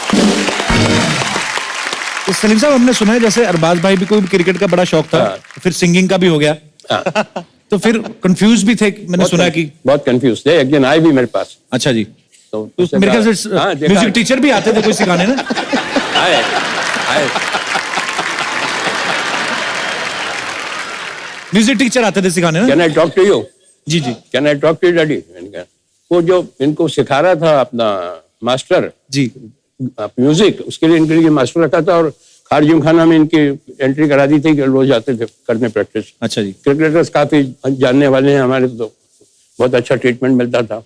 तो सलीम साहब हमने सुना है जैसे अरबाज भाई भी कोई क्रिकेट का बड़ा शौक था, हाँ। फिर सिंगिंग का भी हो गया। हाँ। तो फिर कंफ्यूज भी थे, मैंने सुना कि। बहुत कंफ्यूज थे, एक दिन आए भी मेरे पास। अच्छा जी। तो मेरे ख्याल से म्यूजिक टीचर भी आते थे कोई सिखाने ना। आए आए म्यूजिक टीचर आते थे सिखाने ना। Can I talk to you? जी जी। Can I talk to you daddy? वो जो इनको सिखा रहा था अपना मास्टर जी। म्यूजिक, उसके लिए इनके लिए मास्टर रखा था और खारजिम खाना में इनकी एंट्री करा दी थी कि रोज जाते थे करने प्रैक्टिस। अच्छा जी। क्रिकेटर्स काफी जानने वाले हैं हमारे, तो बहुत अच्छा ट्रीटमेंट मिलता था।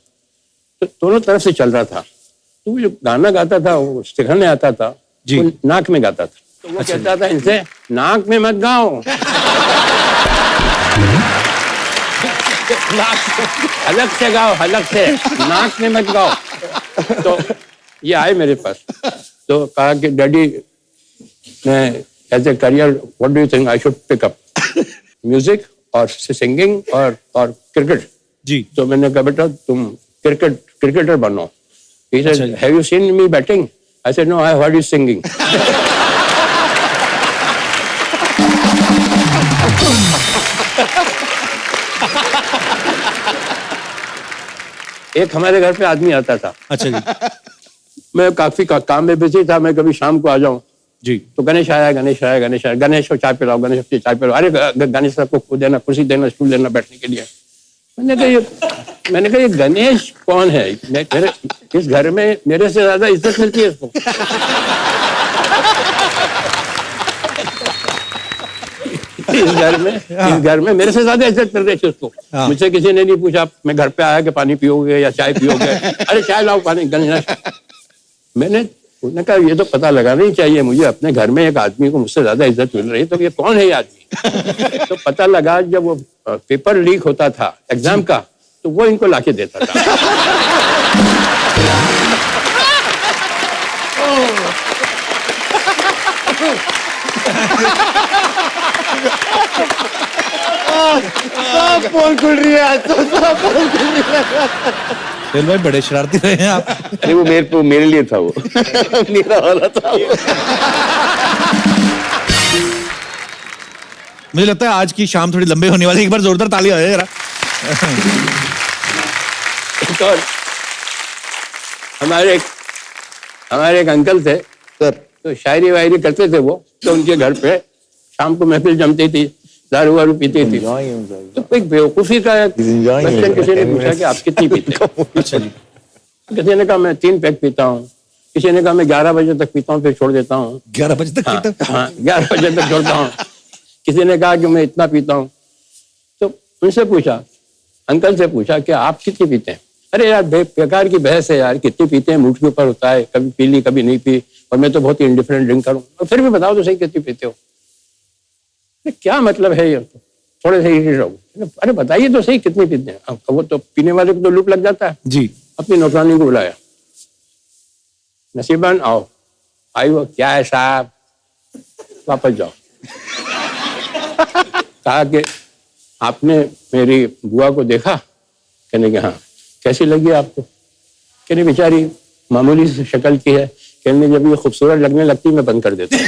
तो दोनों तरफ से चल रहा था। तो वो जो गाना गाता था वो सिखाने आता था जी। वो नाक में गाता था। तो वो कहता था इनसे नाक में मत गाओ, अलग से गाओ, अलग से, नाक में मत गाओ। तो ये आए मेरे पास तो कहा कि डैडी मैं as a career what do you think I should pick up music और सिंगिंग और क्रिकेट? जी। तो मैंने कहा बेटा तुम क्रिकेटर बनो। He said, अच्छा जी। have you seen me batting? I said, no, I heard you singing. एक हमारे घर पे आदमी आता था। अच्छा जी। मैं काफी काम में बिजी था, मैं कभी शाम को आ जाऊं जी। तो गणेश आया, गणेश आया, गणेश आया, गणेश को चाय पिलाओ, गणेश को चाय पिलाओ। अरे गणेश साहब को देना, कुर्सी देना, स्टूल देना बैठने के लिए। मैंने कहा ये गणेश कौन है? मेरे इस घर में मेरे से ज्यादा इज्जत मिलती है इसको। इस घर में मेरे से ज्यादा इज्जत मिल रही है उसको। मुझसे किसी ने नहीं पूछा मैं घर पे आया कि पानी पियोगे या चाय पियोगे। अरे चाय लाओ, पानी। गणेश उन्होंने कहा ये तो पता लगाना ही चाहिए मुझे, अपने घर में एक आदमी को मुझसे ज्यादा इज्जत मिल रही है तो ये कौन है ये आदमी? तो पता लगा जब वो पेपर लीक होता था एग्जाम का तो वो इनको लाके देता था। सब पोल खुल रही है आज तो, सब पोल खुल रही है। सोहेल भाई बड़े शरारती रहे हैं आप। अरे वो मेरे लिए था वो मेरा वाला था वो। मुझे लगता है आज की शाम थोड़ी लंबी होने वाली है। एक बार जोरदार ताली हो जाए जरा। और हमारे एक अंकल थे सर, तो शायरी वायरी करते थे वो, तो उनके घर पे शाम को महफिल जमती थी, दारू वारू पीती थी। तो एक बेवकूफी का क्वेश्चन किसी ने पूछा कि आप कितनी पीते हो? अच्छा जी। किसी ने कहा मैं 3 पैक पीता हूँ, किसी ने कहा मैं 11 बजे तक पीता हूँ फिर छोड़ देता हूँ। 11 बजे तक पीता? हाँ, 11 बजे तक छोड़ता हूँ। किसी ने कहा कि मैं इतना पीता हूँ। तो उनसे पूछा, अंकल से पूछा कि आप कितनी पीते हैं? अरे यार बेकार की बहस है यार, कितनी पीते हैं मूड के ऊपर होता है, कभी पी ली कभी नहीं पी, और मैं तो बहुत ही इंडिफरेंट ड्रिंकर हूँ। और फिर भी बताओ तो सही कितनी पीते हो? क्या मतलब है ये? थोड़े से इरिटेट हो। अरे बताइए तो सही कितनी पीते हैं? वो तो पीने वाले को तो लूप लग जाता है जी। अपनी नौकरानी को बुलाया, नसीबन आओ। आई वो, क्या है साहब, वापस जाओ। कहा कि आपने मेरी बुआ को देखा? कहने के हाँ। कैसी लगी आपको? कहने बेचारी मामूली सी शक्ल की है। कहने जब ये खूबसूरत लगने लगती मैं बंद कर देता हूँ।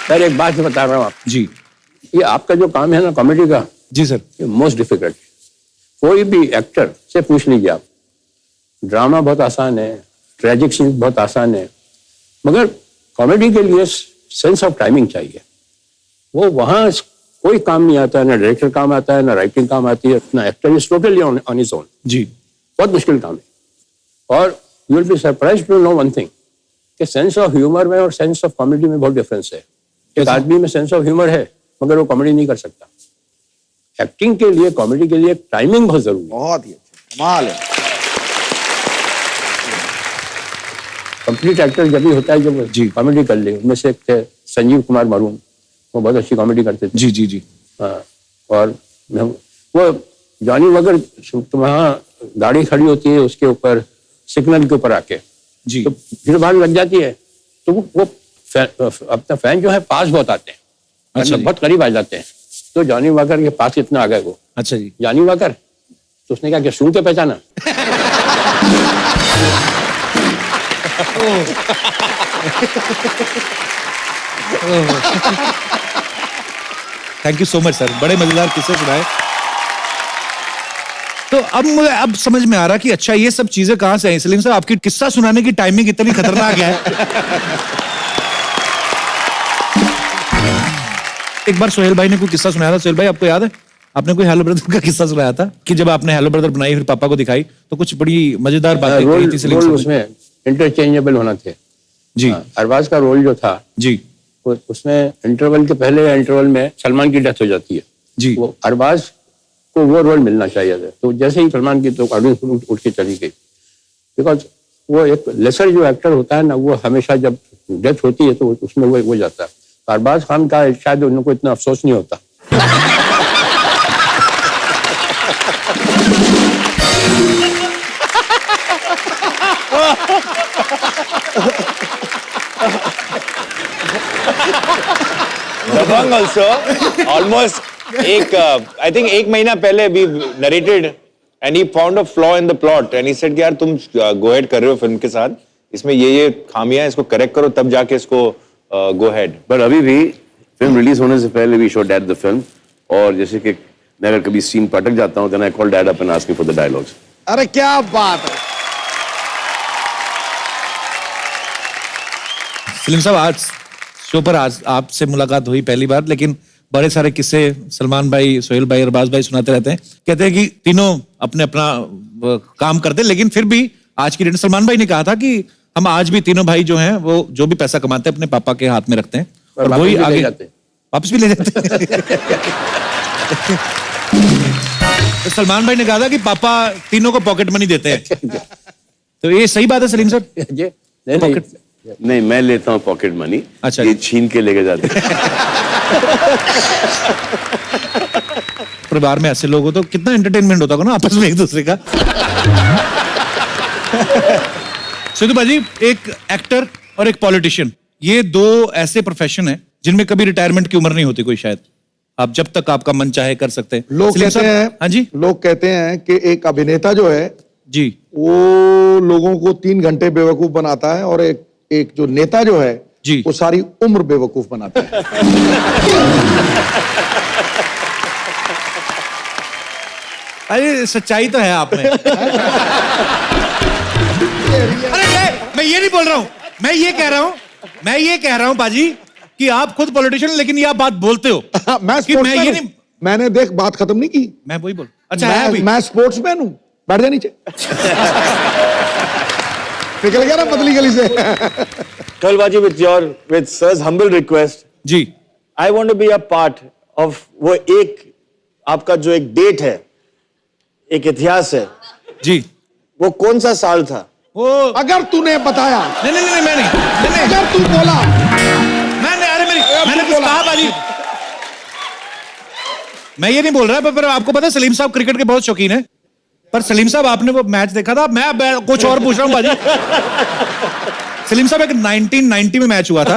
सर एक बात बता रहा हूँ आप जी, ये आपका जो काम है ना कॉमेडी का, जी सर, ये मोस्ट डिफिकल्ट। कोई भी एक्टर से पूछ लीजिए आप, ड्रामा बहुत आसान है, ट्रेजिक सीन बहुत आसान है, मगर कॉमेडी के लिए सेंस ऑफ टाइमिंग चाहिए। वो वहां कोई काम नहीं आता है, ना डायरेक्टर काम आता है, ना राइटिंग काम आती है, ना actor is totally on his own जी। बहुत मुश्किल काम है। और you will be surprised to know one thing कि सेंस ऑफ ह्यूमर में और सेंस ऑफ कॉमेडी में बहुत डिफरेंस है। एक आदमी में सेंस ऑफ ह्यूमर है मगर वो कॉमेडी नहीं कर सकता। एक्टिंग के लिए, कॉमेडी के लिए टाइमिंग बहुत जरूरी है। बहुत ही अच्छा, कमाल है। कंप्लीट एक्टर जब भी होता है जब कॉमेडी कर ले। उनमें से एक थे संजीव कुमार मरून, वो बहुत अच्छी कॉमेडी करते थे। जी जी जी। हाँ, और वो जॉनी वगर वहाँ गाड़ी खड़ी होती है उसके ऊपर सिग्नल के ऊपर आके जी, तो भीड़ भाड़ लग जाती है, तो वो अपना फैन जो है पास बहुत आते हैं, अच्छा बहुत करीब आ जाते हैं। तो जॉनी वॉकर के पास इतना आ गए वो। अच्छा जी। जॉनी वॉकर, तो उसने कहा कि सूंघ के पहचाना। Thank you so much sir, बड़े मजेदार किस्से सुनाए। तो अब मुझे अब समझ में आ रहा कि अच्छा ये सब चीजें कहां से आई। सलीम साहब आपकी किस्सा सुनाने की टाइमिंग इतनी खतरनाक है। एक बार सोहेल भाई ने कोई किस्सा सुनाया था। सोहेल भाई आपको याद है, आपने कोई हेलो ब्रदर का किस्सा सुनाया था कि जब आपने हेलो ब्रदर बनाई फिर पापा को दिखाई तो कुछ बड़ी मजेदार बातें कही थी सलीम साहब। उसमें इंटरचेंजेबल होना थे जी। अरबाज का रोल जो था जी, उसमें इंटरवल के पहले इंटरवल में सलमान की डेथ हो जाती है जी। वो अरबाज को वो रोल मिलना चाहिए था। तो जैसे ही सलमान की तो ऑडियंस उठ के चली गई, बिकॉज वो एक लेसर जो एक्टर होता है ना, वो हमेशा जब डेथ होती है तो उसमें वो जाता है। तो अरबाज खान का शायद उनको इतना अफसोस नहीं होता। दबंग also almost I think एक महीना पहले we narrated and he found a flaw in the plot and he said कि यार तुम go ahead कर रहे हो फिल्म के साथ, इसमें ये खामियां, इसको करेक्ट करो तब जाके इसको go ahead। पर अभी भी फिल्म रिलीज होने से पहले we showed dad the film, और जैसे कि मैं अगर कभी सीन पर अटक जाता हूँ then I call dad up and ask him for the dialogues। अरे क्या बात है। सलीम साहब आज शो पर आज आपसे मुलाकात हुई पहली बार, लेकिन बड़े सारे किस्से सलमान भाई, सोहेल भाई, अरबाज भाई सुनाते रहते हैं। कहते हैं कि तीनों अपने अपना काम करते हैं, लेकिन फिर भी आज की डेट सलमान भाई ने कहा था कि हम आज भी तीनों भाई जो हैं वो जो भी पैसा कमाते हैं अपने पापा के हाथ में रखते हैं और वही आगे वापस भी ले जाते हैं। तो सलमान भाई ने कहा था कि पापा तीनों को पॉकेट मनी देते हैं। तो ये सही बात है सलीम सर? नहीं, मैं लेता हूँ पॉकेट मनी। अच्छा। ये छीन के लेके जाते हैं। परिवार में ऐसे लोग हो तो कितना एंटरटेनमेंट होता होगा ना आपस में एक दूसरे का। सिद्धू भाजी, एक एक्टर और एक पॉलिटिशियन, ये दो ऐसे प्रोफेशन है जिनमें कभी रिटायरमेंट की उम्र नहीं होती कोई, शायद आप जब तक आपका मन चाहे कर सकते हैं। लोग सलीम कहते साहब, हैं, हाँ जी लोग कहते हैं कि एक अभिनेता जो है जी, वो लोगों को 3 घंटे बेवकूफ बनाता है, और एक जो नेता जो है जी, वो सारी उम्र बेवकूफ बनाता है। अरे सच्चाई तो है आप में। अरे मैं ये नहीं बोल रहा हूं, मैं ये कह रहा हूं बाजी कि आप खुद पॉलिटिशियन, लेकिन ये आप बात बोलते हो मैं कि मैं ये स्पोर्ट्समैन नहीं, हूं। मैंने देख बात खत्म नहीं की। मैं वही बोल, अच्छा है अभी। मैं स्पोर्ट्समैन हूं। बैठ जा नीचे। निकल गया ना पतली गली से। Kalbaji, with sir's humble request, ji, I want to be a part of वो एक आपका जो एक डेट है, एक इतिहास है जी, वो कौन सा साल था? वो अगर तूने बताया, नहीं, मैं नहीं, अगर तू बोला, मैंने कुछ कहा बाजी, मैं ये नहीं बोल रहा, पर आपको पता है सलीम साहब क्रिकेट के बहुत शौकीन है, पर सलीम साहब आपने वो मैच देखा था? मैं कुछ और पूछ रहा हूँ बाजी। सलीम साहब, एक 1990 में मैच हुआ था।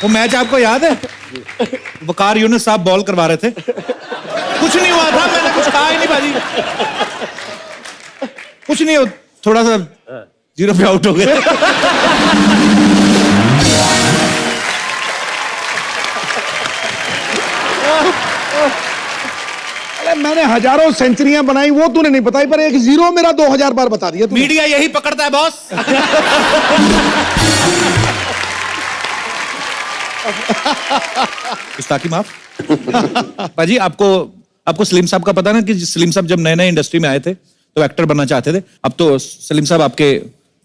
वो मैच आपको याद है? वकार यूनुस साहब बॉल करवा रहे थे, कुछ नहीं हुआ था, मैंने कुछ कहा ही नहीं बाजी, कुछ नहीं, थोड़ा सा 0 पे आउट हो गए। मैंने हजारों सेंचुरियां बनाई, वो तूने नहीं बताई, पर एक 0 मेरा 2000 बार बता दिया तूने। मीडिया यही पकड़ता है बॉस। गुस्ताखी माफ। पाजी, आपको सलीम साहब का पता ना कि सलीम साहब जब नए नए इंडस्ट्री में आए थे तो एक्टर बनना चाहते थे। अब तो सलीम साहब आपके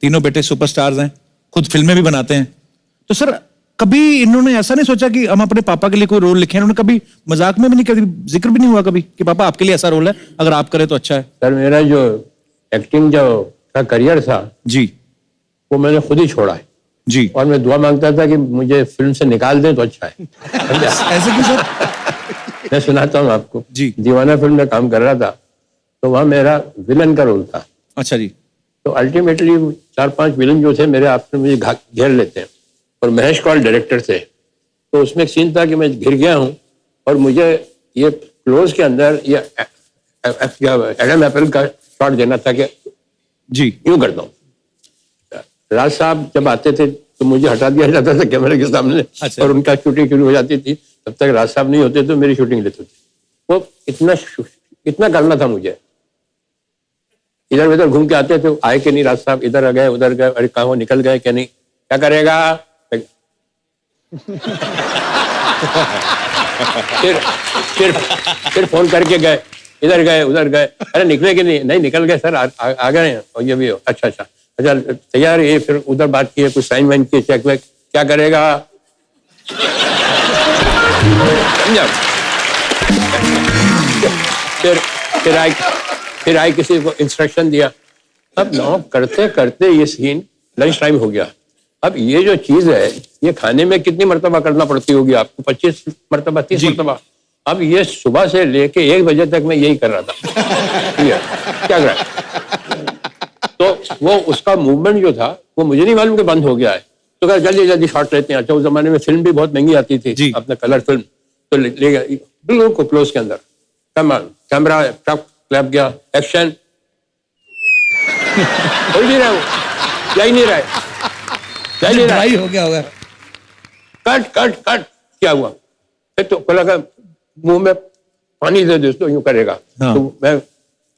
तीनों बेटे सुपरस्टार्स हैं, खुद फिल्में भी बनाते हैं। तो सर, कभी इन्होंने ऐसा नहीं सोचा कि हम अपने पापा के लिए कोई रोल लिखें? इन्होंने कभी मजाक में भी नहीं, कभी जिक्र भी नहीं हुआ कभी कि पापा आपके लिए ऐसा रोल है, अगर आप करें तो अच्छा है? सर, मेरा जो एक्टिंग का करियर था जी, वो मैंने खुद ही छोड़ा है जी, और मैं दुआ मांगता था कि मुझे फिल्म से निकाल दें तो अच्छा है। ऐसे क्यों सर? मैं सुनाता हूँ आपको जी। दीवाना फिल्म में काम कर रहा था, तो वहां मेरा विलन का रोल था। अच्छा जी। तो अल्टीमेटली 4-5 विलन जो थे मेरे आपसे मुझे घेर लेते हैं, और महेश कौल डायरेक्टर थे। तो उसमें एक सीन था कि मैं घिर गया हूँ और मुझे ये क्लोज के अंदर ये एडम एप्पल का शॉट देना था कि जी यूं करता हूँ। राज साहब जब आते थे तो मुझे हटा दिया जाता था कैमरे के सामने। अच्छा। और उनका शूटिंग शुरू हो जाती थी, तब तक राज साहब नहीं होते तो मेरी शूटिंग लेते थे। वो इतना करना था मुझे। इधर उधर घूम के आते थे, आए कि नहीं राज साहब, इधर गए उधर गए, अरे कहाँ वो निकल गए क्या नहीं, क्या करेगा? फिर फोन करके गए, इधर गए उधर गए, अरे निकले कि नहीं निकल गए सर, आ गए हैं, और ये भी हो, अच्छा तैयार है। फिर उधर बात की, कुछ साइन वाइन किए, चेक वेक, क्या करेगा? समझा? फिर आई किसी को इंस्ट्रक्शन दिया। अब नौ करते करते ये सीन लंच टाइम हो गया। अब ये जो चीज है ये खाने में कितनी मर्तबा करना पड़ती होगी आपको? 25 मर्तबा 30 मर्तबा। अब ये सुबह से लेके 1 बजे तक मैं यही कर रहा था। क्या कर रहा है? तो वो उसका मूवमेंट जो था वो मुझे नहीं मालूम कि बंद हो गया है। तो कहा जल्दी जल्दी शॉट लेते हैं। अच्छा, उस जमाने में फिल्म भी बहुत महंगी आती थी, अपना कलर फिल्म। तो ले गया बिल्कुल क्लोज के अंदर, कैमरा क्लैप गया, एक्शन। बोल नहीं रहा हूँ, जा ही नहीं रहा है, ड्राई हो गया होगा। कट कट कट, क्या हुआ? फिर तो लगा मुंह में पानी दे दोस्तों, यूं करेगा। हाँ। तो मैं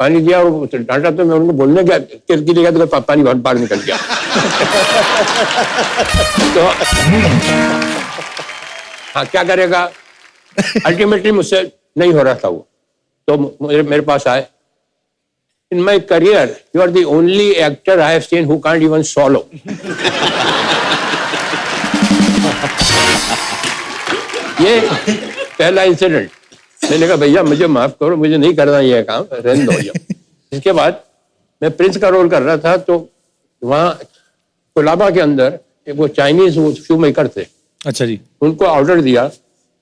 पानी दिया और डांटा, तो मैं उनको बोलने गया, खिड़की लगा तो पानी बहुत बाहर निकल गया। तो हाँ, क्या करेगा? अल्टीमेटली मुझसे नहीं हो रहा था वो। तो मेरे पास आए, in my career you are the only actor I have seen who can't even solo. ये पहला इंसिडेंट। मैंने कहा भैया मुझे माफ करो, मुझे नहीं करना ये काम, रहने दो। इसके बाद मैं प्रिंस का रोल कर रहा था, तो वहाँ कोलाबा के अंदर वो चाइनीज वो शू मेकर थे, अच्छा जी, उनको ऑर्डर दिया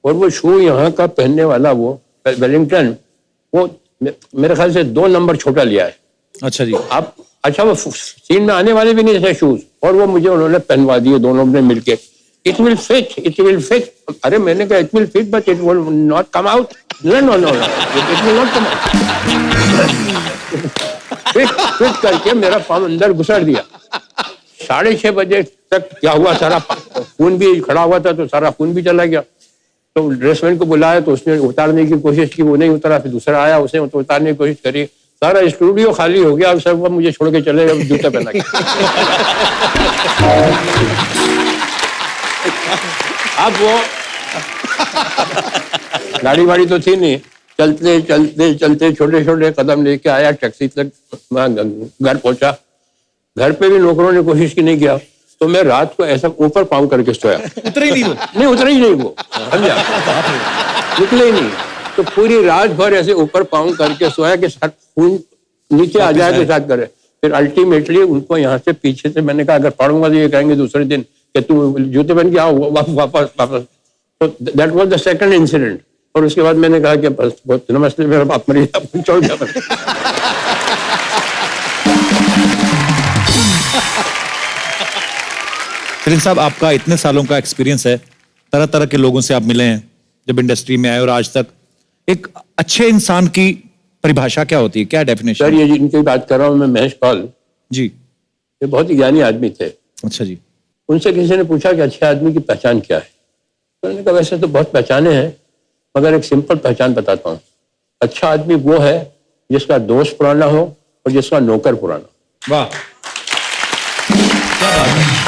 और वो शू यहाँ का पहनने वाला वो वेलिंगटन, वो मेरे ख्याल से 2 नंबर छोटा लिया है। अच्छा जी, आप अच्छा वो सीन में आने वाले भी नहीं थे शूज, और वो मुझे उन्होंने पहनवा दिए दोनों ने मिलके। It will fit. अरे मैंने कहा it will fit but it will not come out. No no no, it will not come out. Fit करके मेरा पाँव अंदर घुसड़ दिया। 6:30 बजे तक क्या हुआ, सारा खून भी खड़ा हुआ था, तो सारा खून भी चला गया। तो ड्रेसमैन को बुलाया, तो उसने उतारने की कोशिश की, वो नहीं उतरा। फिर दूसरा आया, उसने तो उतारने की कोशिश करी, सारा स्टूडियो खाली हो गया। सब वो मुझे छोड़ के चले गए जूते पहना के। अब वो गाड़ी वाड़ी तो थी नहीं, चलते चलते चलते छोटे छोटे कदम लेके आया, टैक्सी तक घर पहुंचा। घर पे भी नौकरों ने कोशिश की, नहीं किया। तो मैं रात को ऐसा ऊपर पाँव करके सोया। उतरे ही नहीं वो? नहीं उतरे ही नहीं वो, समझा, निकले ही नहीं। तो पूरी रात भर ऐसे ऊपर पाँव करके सोया कि खून नीचे आ जाए तो साथ करे। फिर अल्टीमेटली उनको यहाँ से पीछे से मैंने कहा अगर पढ़ूंगा तो ये कहेंगे दूसरे दिन कि तू जूते पहन के आओ वापस। तो that was the second incident. और उसके बाद मैंने कहा कि बस बहुत नमस्ते, मेरा बाप मर गया, छोड़ दिया। प्रिंस साहब, आपका इतने सालों का एक्सपीरियंस है, तरह तरह के लोगों से आप मिले हैं जब इंडस्ट्री में आए, और आज तक एक अच्छे इंसान की परिभाषा क्या होती है, क्या डेफिनेशन? सर, ये जिनकी बात कर रहा हूँ मैं, महेश कौल जी, ये बहुत ही ज्ञानी आदमी थे। अच्छा जी। उनसे किसी ने पूछा कि अच्छे आदमी की पहचान क्या है, तो उन्होंने कहा वैसे तो बहुत पहचाने हैं, मगर एक सिंपल पहचान बताता हूँ। अच्छा आदमी वो है जिसका दोस्त पुराना हो और जिसका नौकर पुराना। वाह, क्या बात है।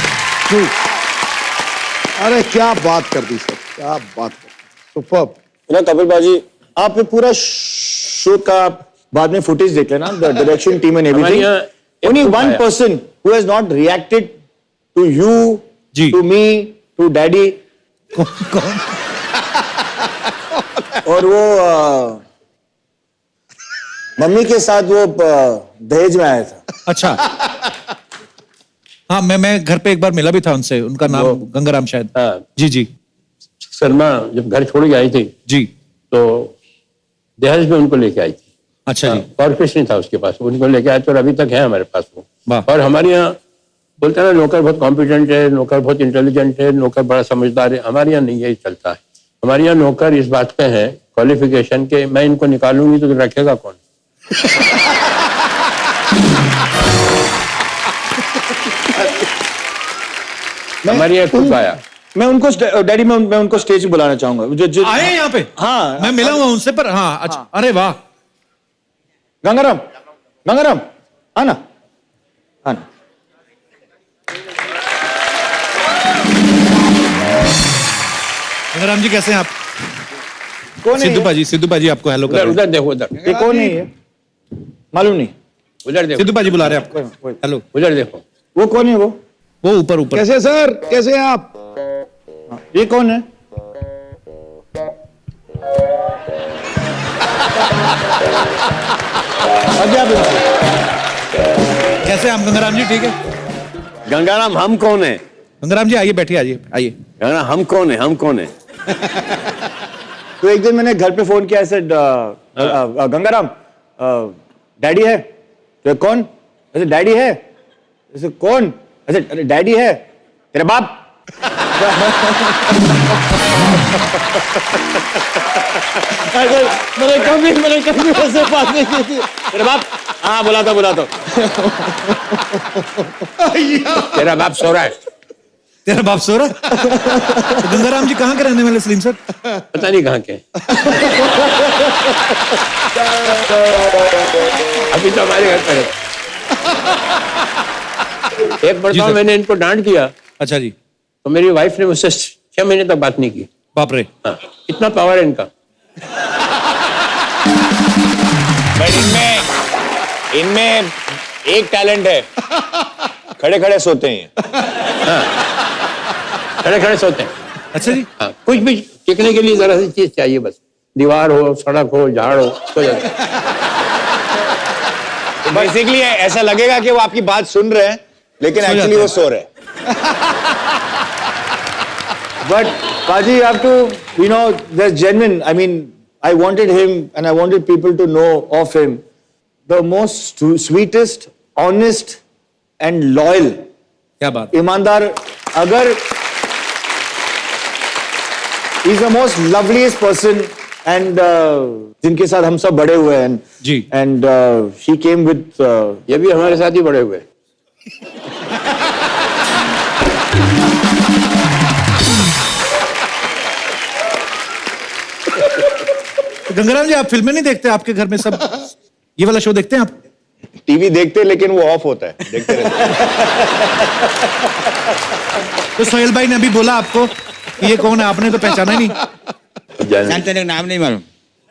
अरे क्या बात कर दी सर, क्या बात कर दी, सुपर्ब। ना कपिल बाजी, आप ये पूरा शो का बाद में फुटेज देख लेना, the direction team and everything. Only one person who has not reacted to you, to me, to daddy. कौन? और वो मम्मी के साथ वो दहेज में आया था। अच्छा, हाँ, मैं घर पे एक बार मिला भी था उनसे, उनका नाम गंगाराम शायद। जी जी। शर्मा जब घर छोड़ के आई थी जी, तो दहेज में उनको लेके आई थी। अच्छा जी। और कुछ नहीं था उसके पास, उनको लेके आए, तो अभी तक है हमारे पास वो। वाह। और हमारे यहाँ बोलते हैं ना, नौकर बहुत कॉम्पिटेंट है, नौकर बहुत इंटेलिजेंट है, नौकर बड़ा समझदार है। हमारे यहाँ नहीं यही चलता है। हमारे यहाँ नौकर इस बात पे है क्वालिफिकेशन के, मैं इनको निकालूंगी तो रखेगा कौन? हमारे यहाँ खुद आया। मैं उनको डैडी मैं उनको स्टेज पे बुलाना चाहूंगा। जो आए यहाँ पे? हाँ, मैं मिला हुआ उनसे, पर हाँ, अच्छा, अरे वाह। गंगाराम, गंगाराम, आना, आना। गंगाराम जी, कैसे हैं आप? कौन है? सिद्धू पाजी आपको हेलो कर रहे हैं। उधर देखो, उधर। ये कौन है? ये मालूम नहीं। उधर देखो, सिद्धू पाजी बुला रहे हैं आपको, हेलो। उधर देखो, वो कौन है? वो ऊपर ऊपर। कैसे सर, कैसे हैं आप? ये कौन है? कैसे आप गंगाराम जी? ठीक है। गंगाराम, हम कौन है? गंगाराम जी आइए, बैठिए, आइए आइए। गंगाराम, हम कौन है? हम कौन है? तो एक दिन मैंने घर पे फोन किया, ऐसे गंगाराम डैडी है? तो कौन? ऐसे डैडी है? ऐसे कौन? ऐसे अरे डैडी है तेरा बाप। मैंने कभी ऐसे बात नहीं की थी। तेरा बाप? हाँ, बुला दो। तेरा बाप सो रहा है। तेरा बाप सो रहा है? तो गंगाराम जी कहाँ के रहने वाले सलीम सर? पता नहीं कहाँ के। अभी तो हमारे घर पर है। एक बार मैंने इनको डांट दिया। अच्छा जी। तो मेरी वाइफ ने मुझसे 6 महीने तक बात नहीं की। बाप रे। हाँ, इतना पावर है इनका। इनमें एक टैलेंट है, खड़े खड़े सोते हैं। खड़े खड़े सोते हैं। अच्छा जी। हाँ, कुछ भी टिकने के लिए जरा सी चीज चाहिए, बस दीवार हो, सड़क हो, झाड़ हो, सो जाते। बेसिकली ऐसा लगेगा कि वो आपकी बात सुन रहे हैं लेकिन एक्चुअली वो सो रहे हैं. But Paji, you have to, you know, there's genuine. I mean, I wanted him and I wanted people to know of him. The most sweetest, honest and loyal. क्या बात. ईमानदार. अगर he's the most loveliest person and जिनके साथ हम सब बड़े हुए हैं. जी. And he came with. ये भी हमारे साथ ही बड़े हुए. गंगाराम जी, आप फिल्में नहीं देखते? आपके घर में सब ये वाला शो देखते हैं आप? टीवी देखते लेकिन वो ऑफ होता है, देखते रहते हैं. तो सोहेल भाई ने अभी बोला आपको कि ये कौन है, आपने तो पहचाना ही नहीं. जानते नहीं, नाम नहीं मालूम.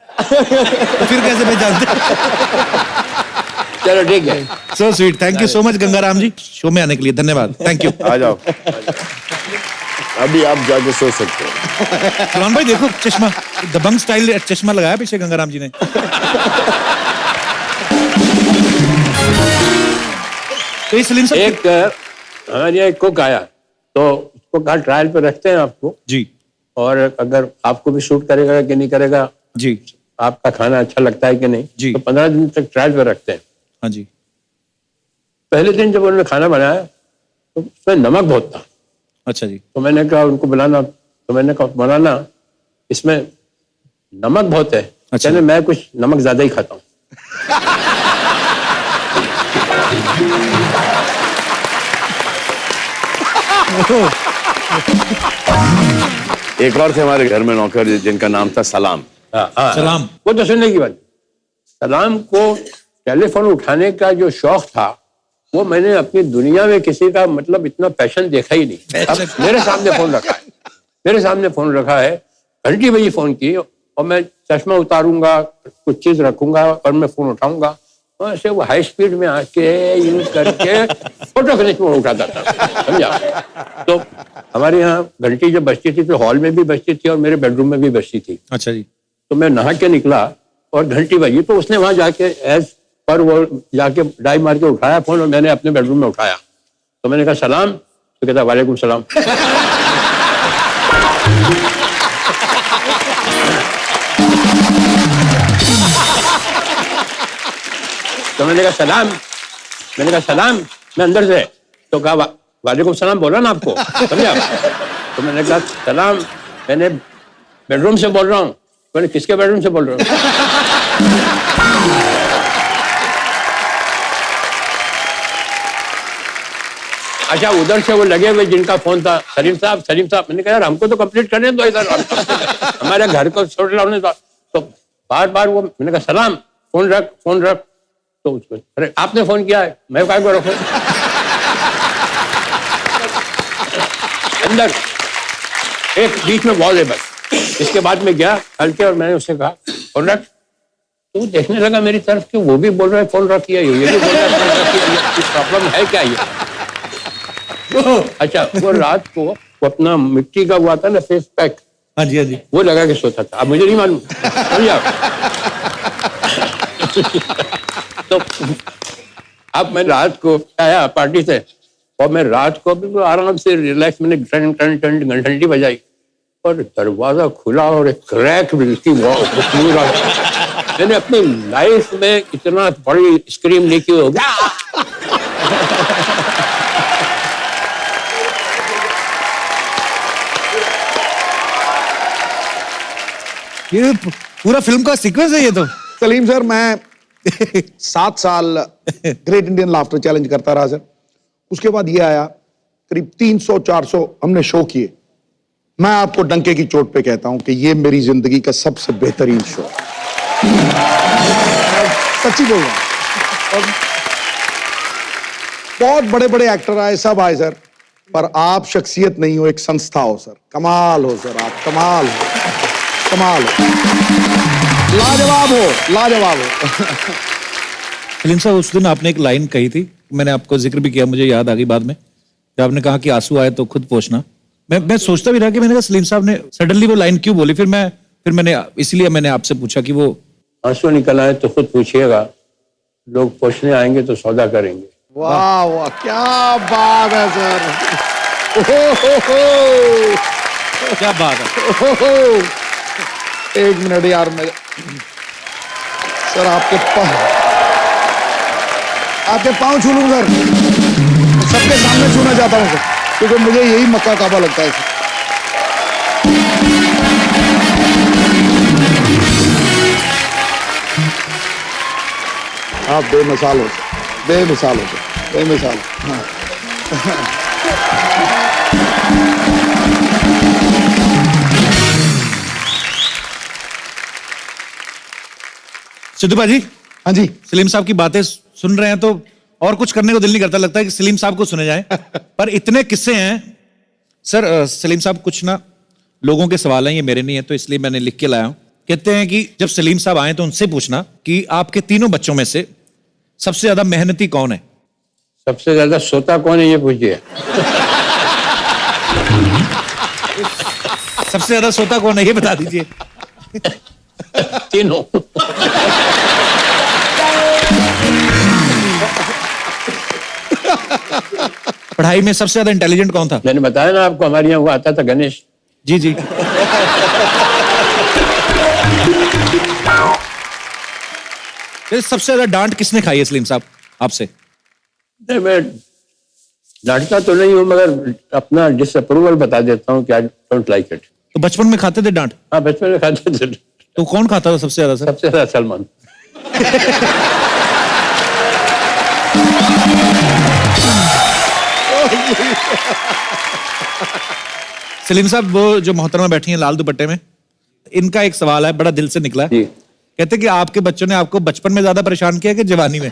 तो फिर कैसे पहचानते? चलो ठीक है. So sweet. Thank you so much Gangaram ji, show में आने के लिए धन्यवाद. Thank you. आ जाओ. अभी आप जाके सो सकते हो. सलमान भाई देखो चश्मा, दबंग स्टाइल चश्मा लगाया पीछे गंगाराम जी ने. तो सलीम साहब, एक हमारे यहाँ एक कुक आया तो उसको कहा ट्रायल पे रखते हैं आपको जी, और अगर आपको भी शूट करेगा कि नहीं करेगा जी, आपका खाना अच्छा लगता है कि नहीं जी, तो 15 दिन तक ट्रायल पे रखते हैं. हाँ जी. पहले दिन जब उन्होंने खाना बनाया तो उसमें नमक बहुत था. अच्छा जी. तो मैंने कहा उनको बुलाना, तो मैंने कहा बनाना इसमें नमक बहुत है. अच्छा. कहने मैं कुछ नमक ज्यादा ही खाता हूँ. एक और थे हमारे घर में नौकर जिनका नाम था सलाम. सलाम. वो तो सुनने की बात. सलाम को टेलीफोन उठाने का जो शौक था वो मैंने अपनी दुनिया में किसी का मतलब इतना पैशन देखा ही नहीं. अब मेरे सामने फोन रखा है, घंटी बजी फोन की और मैं चश्मा उतारूंगा, कुछ चीज रखूंगा और मैं फोन उठाऊंगा. वैसे वो हाई स्पीड में आके यूज करके फोटो फिनिश में उठाता था. समझा. तो हमारे यहाँ घंटी जब बजती थी तो हॉल में भी बजती थी और मेरे बेडरूम में भी बजती थी. अच्छा जी. तो मैं नहा के निकला और घंटी बजी तो उसने वहां जाके एज पर वो जाके डाई मार के उठाया फोन और मैंने अपने बेडरूम में उठाया. तो मैंने कहा सलाम, तो कहता वालेकुम सलाम. तो मैंने कहा सलाम, मैं अंदर से. तो कहा वालेकुम सलाम बोला ना आपको, समझा. तो मैंने कहा सलाम, मैंने बेडरूम से बोल रहा हूँ. मैंने किसके बेडरूम से बोल रहा हूँ? अच्छा, उधर से वो लगे हुए जिनका फोन था, सलीम साहब. मैंने कहा यार हमको तो कंप्लीट करने दो इधर, हमारे घर को छोड़ लाने दो. तो बार बार वो, मैंने कहा सलाम, फोन रख. तो उसको अरे आपने फोन किया है, मैं काय को रखूं. अंदर एक बीच में वॉल है बस. इसके बाद में गया हल्के और मैंने उससे कहा फोन रख. तो देखने लगा मेरी तरफ कि वो भी बोल रहा है फोन रखिए, ये भी बोल रहा है फोन रखिए. प्रॉब्लम है क्या ये? अच्छा, वो रात को वो अपना मिट्टी का हुआ था ना फेस पैक, हाँ जी, हाँ जी, वो लगा के सोता था. अब मुझे नहीं मालूम. तो अब मैं रात को आया पार्टी से और मैं रात को भी आराम से रिलैक्स, मैंने टन घंटी बजाई और दरवाजा खुला और एक क्रैक भी की. मैंने अपनी लाइफ में इतना बड़ी स्क्रीम नहीं की होगी. ये पूरा फिल्म का सीक्वेंस है ये तो. सलीम सर, मैं 7 साल ग्रेट इंडियन लाफ्टर चैलेंज करता रहा सर. उसके बाद ये आया, करीब 300-400 हमने शो किए. मैं आपको डंके की चोट पे कहता हूं कि ये मेरी जिंदगी का सबसे बेहतरीन शो. सच्ची बोल रहा हूं. बहुत बड़े बड़े एक्टर आए, सब आए सर, पर आप शख्सियत नहीं हो, एक संस्था हो सर. कमाल हो सर, आप कमाल हो, लाजवाब हो. सलीम साहब, उस दिन आपने एक लाइन कही थी, मैंने आपको जिक्र भी किया, मुझे याद आ गई बाद में, जब आपने कहा कि आंसू आए तो खुद पोंछना. मैं सोचता भी रहा कि मैंने कहा सलीम साहब ने सडनली वो लाइन क्यों बोली. फिर मैंने इसलिए मैंने आपसे पूछा कि वो आंसू निकल आए तो खुद पूछिएगा लोग पूछने आएंगे तो सौदा करेंगे। वाह वाह, क्या बात है सर। क्या बात है। एक मिनट यार, मैं सर आपके पाँव छू लूं सर, सबके सामने छूना चाहता हूं सर, क्योंकि मुझे यही मक्का काबा लगता है सर। आप बेमिसाल हो सर, बेमिसाल हो सर, बेमिसाल। हाँ। सिद्धू भाजी, हाँ जी, सलीम साहब की बातें सुन रहे हैं तो और कुछ करने को दिल नहीं करता, लगता है कि सलीम साहब को सुने जाएं। पर इतने किस्से हैं सर। सलीम साहब, कुछ ना लोगों के सवाल हैं, ये मेरे नहीं है, तो इसलिए मैंने लिख के लाया हूं। कहते हैं कि जब सलीम साहब आए तो उनसे पूछना कि आपके तीनों बच्चों में से सबसे ज्यादा मेहनती कौन है? सबसे ज्यादा सोता कौन है, ये पूछिए। सबसे ज्यादा सोता कौन है, ये बता दीजिए। तीनों। पढ़ाई में सबसे ज्यादा इंटेलिजेंट कौन था? मैंने बताया ना आपको, हमारे यहाँ वो आता था गणेश। जी जी। सबसे ज्यादा डांट किसने खाई है सलीम साहब आपसे? नहीं, मैं डांटता तो नहीं हूँ, मगर अपना डिसअप्रूवल बता देता हूँ कि आई डोंट लाइक इट। तो बचपन में खाते थे डांट? हाँ, बचपन में खाते थे। तो कौन खाता था सबसे ज्यादा सर? सबसे ज्यादा सलमान। सलीम साहब, वो जो मोहतरमा बैठी हैं लाल दुपट्टे में, इनका एक सवाल है, बड़ा दिल से निकला है। कहते कि आपके बच्चों ने आपको बचपन में ज्यादा परेशान किया कि जवानी में?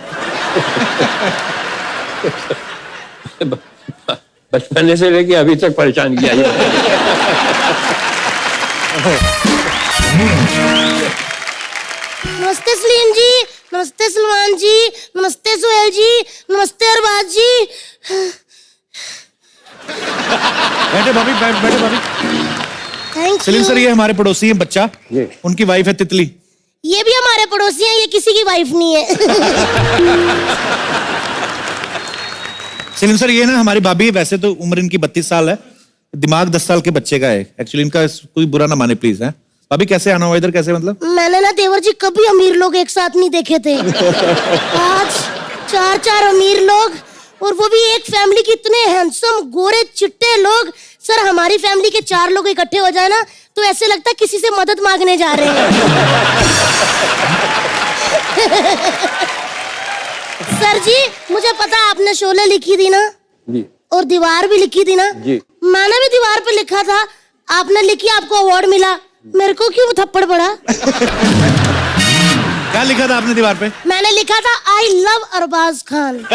बचपन से लेके अभी तक परेशान किया। नमस्ते सलीम जी, नमस्ते सलमान जी, नमस्ते सुहेल जी, नमस्ते अरबाज जी। बैठे भाभी, बैठे भाभी। Thank Salim you. सर, ये हमारे पड़ोसी हैं बच्चा, उनकी वाइफ है तितली। ये भी हमारे पड़ोसी हैं, ये किसी की वाइफ नहीं है। सलीम सर, ये ना हमारी भाभी है, वैसे तो उम्र इनकी 32 साल है, दिमाग 10 साल के बच्चे का है। एक्चुअली इनका कोई बुरा ना माने प्लीज। है भाभी, कैसे आना हुआ इधर, कैसे मतलब? मैंने ना देवर जी कभी अमीर लोग एक साथ नहीं देखे थे। आज 4 अमीर लोग, और वो भी एक फैमिली के इतने हैंडसम गोरे चिट्टे लोग। सर, हमारी फैमिली के 4 लोग इकट्ठे हो जाए ना तो ऐसे लगता है किसी से मदद मांगने जा रहे हैं। सर जी, मुझे पता आपने शोले लिखी थी ना जी, और दीवार भी लिखी थी ना जी। मैंने भी दीवार पे लिखा था, आपने लिखी, आपको अवार्ड मिला, मेरे को क्यों थप्पड़ पड़ा? क्या लिखा था आपने दीवार पे? मैंने लिखा था I love Arbaaz Khan.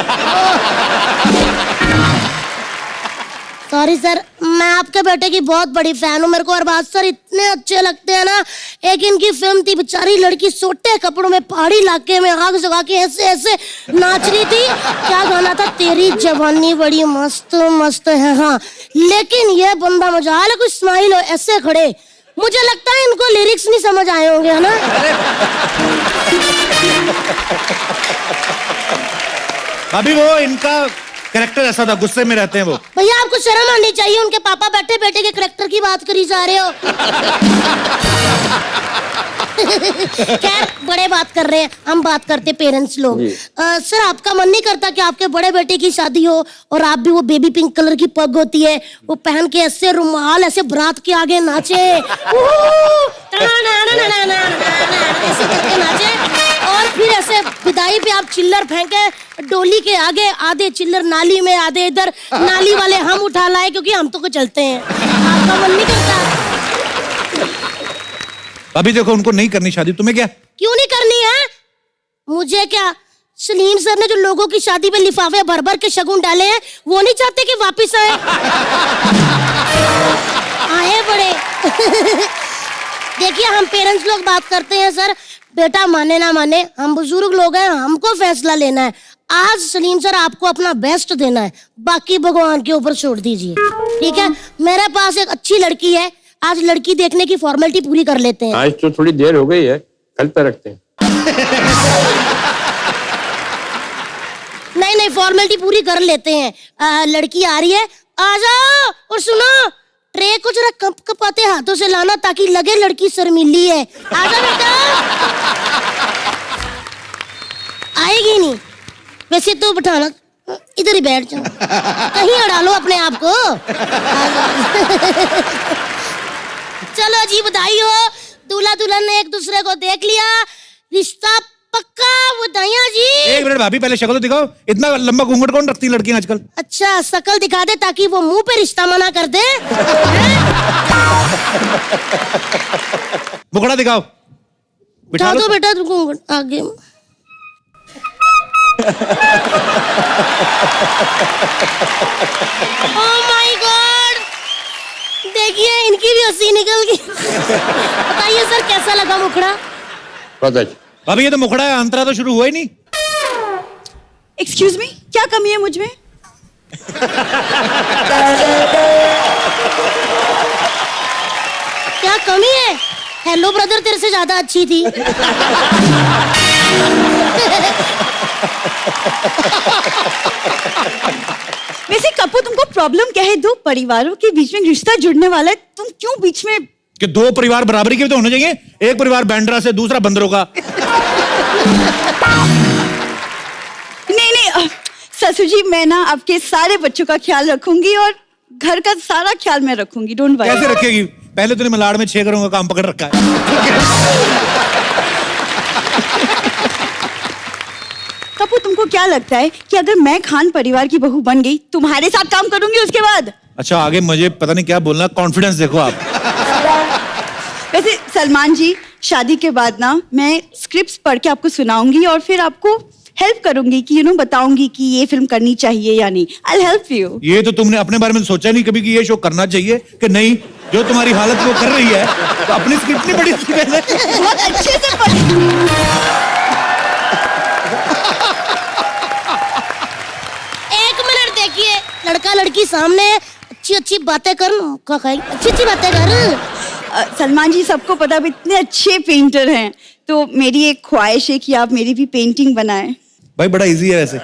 Sorry sir, मैं आपके बेटे की बहुत बड़ी फैन हूँ, मेरे को अरबाज सर इतने अच्छे लगते हैं ना। एक इनकी फिल्म थी, बेचारी लड़की सोटे कपड़ों में पहाड़ी इलाके में आग जगा के ऐसे ऐसे नाच रही थी। क्या गाना था? तेरी जवानी बड़ी मस्त मस्त है। हाँ, लेकिन ये बंदा मजाल है, कुछ स्माइल हो ऐसे खड़े, मुझे लगता है इनको लिरिक्स नहीं समझ आए होंगे, है ना? भाभी, वो इनका कैरेक्टर ऐसा था, गुस्से में रहते हैं वो। भैया, आपको शर्म आनी चाहिए, उनके पापा बैठे बेटे के कैरेक्टर की बात करी जा रहे हो। खैर, बड़े बात कर रहे हैं, हम बात करते पेरेंट्स लोग। सर, आपका मन नहीं करता कि आपके बड़े बेटे की शादी हो और आप भी, वो बेबी पिंक कलर की पग होती है, वो पहन के ऐसे रुमाल ऐसे बारात के आगे नाचे, ऐसे करके नाचे, और फिर ऐसे विदाई पे आप चिल्लर फेंके डोली के आगे, आधे चिल्लर नाली में, आधे इधर, नाली वाले हम उठा लाए क्योंकि हम तो को चलते हैं। आपका मन नहीं करता? अभी देखो, उनको नहीं करनी शादी, तुम्हें क्या? क्यों नहीं करनी है? मुझे क्या? सलीम सर ने जो लोगों की शादी में लिफाफे भर भर के शगुन डाले हैं, वो नहीं चाहते कि वापिस आए? आए बड़े। देखिए, हम पेरेंट्स लोग बात करते हैं सर, बेटा माने ना माने, हम बुजुर्ग लोग हैं, हमको फैसला लेना है। आज सलीम सर आपको अपना बेस्ट देना है, बाकी भगवान के ऊपर छोड़ दीजिए, ठीक है? मेरे पास एक अच्छी लड़की है, आज लड़की देखने की फॉर्मेलिटी पूरी कर लेते हैं। आज तो थोड़ी देर हो गई है, कल पे रखते हैं। नहीं नहीं फॉर्मेलिटी पूरी कर लेते हैं। लड़की आ रही है, आ जाओ। और सुनो, ट्रे को जरा कप कपाते हाथों से लाना ताकि लगे लड़की शर्मीली है। आ जाओ बेटा। आएगी नहीं, वैसे तो बिठाना, इधर ही बैठ जाओ, कहीं अड़ा लो अपने आप को। चलो जी, बधाई हो, दूल्हा दुल्हन ने एक दूसरे को देख लिया, रिश्ता पक्का। बधाइयां जी। एक मिनट भाभी, पहले शक्ल तो दिखाओ। इतना लंबा घूंघट कौन रखती है लड़कियां आजकल? अच्छा, शकल दिखा दे ताकि वो मुंह पे रिश्ता मना कर दे। मुखड़ा दिखाओ। बिठा दो बेटा घूंघट आगे। ओह माय गॉड, देखिए इनकी भी हंसी निकल गई। बताइए सर, कैसा लगा मुखड़ा? भाभी ये तो मुखड़ा है, अंतरा तो शुरू हुआ ही नहीं। एक्सक्यूज मी, क्या कमी है मुझ में? क्या कमी है? हेलो ब्रदर तेरे से ज्यादा अच्छी थी। वैसे कपू, तुमको प्रॉब्लम क्या है? दो परिवारों के बीच में रिश्ता जुड़ने वाला है, तुम क्यों बीच में? कि दो परिवार बराबरी के भी तो होने चाहिए। एक परिवार बैंड्रा से, दूसरा बंदरों का। नहीं ससुर जी, मैं ना आपके सारे बच्चों का ख्याल रखूंगी और घर का सारा ख्याल मैं रखूंगी, डोंट वरी। कैसे रखेगी? पहले तूने मलाड़ में 6 घरों का काम पकड़ रखा है। कपू, तुमको क्या लगता है कि अगर मैं खान परिवार की बहू बन गई, तुम्हारे साथ काम करूंगी उसके बाद? अच्छा, आगे मुझे पता नहीं क्या बोलना, कॉन्फिडेंस देखो आप। वैसे सलमान जी, शादी के बाद ना मैं स्क्रिप्ट्स पढ़ के आपको सुनाऊंगी और फिर आपको हेल्प करूंगी कि बताऊंगी कि ये फिल्म करनी चाहिए या नहीं। I'll help you। ये तो तुमने अपने बारे में सोचा नहीं कभी कि ये शो करना चाहिए कि नहीं? जो तुम्हारी हालत वो कर रही है, तो अपनी स्क्रिप्ट नहीं पढ़ी थी पहले? बहुत अच्छे से पढ़ी। एक मिनट देखिए, लड़का लड़की सामने, अच्छी अच्छी बातें कर, अच्छी अच्छी बातें कर। सलमान जी, सबको पता आप इतने अच्छे पेंटर हैं, तो मेरी एक ख्वाहिश है कि आप मेरी भी पेंटिंग बनाएं। भाई बड़ा इजी है वैसे।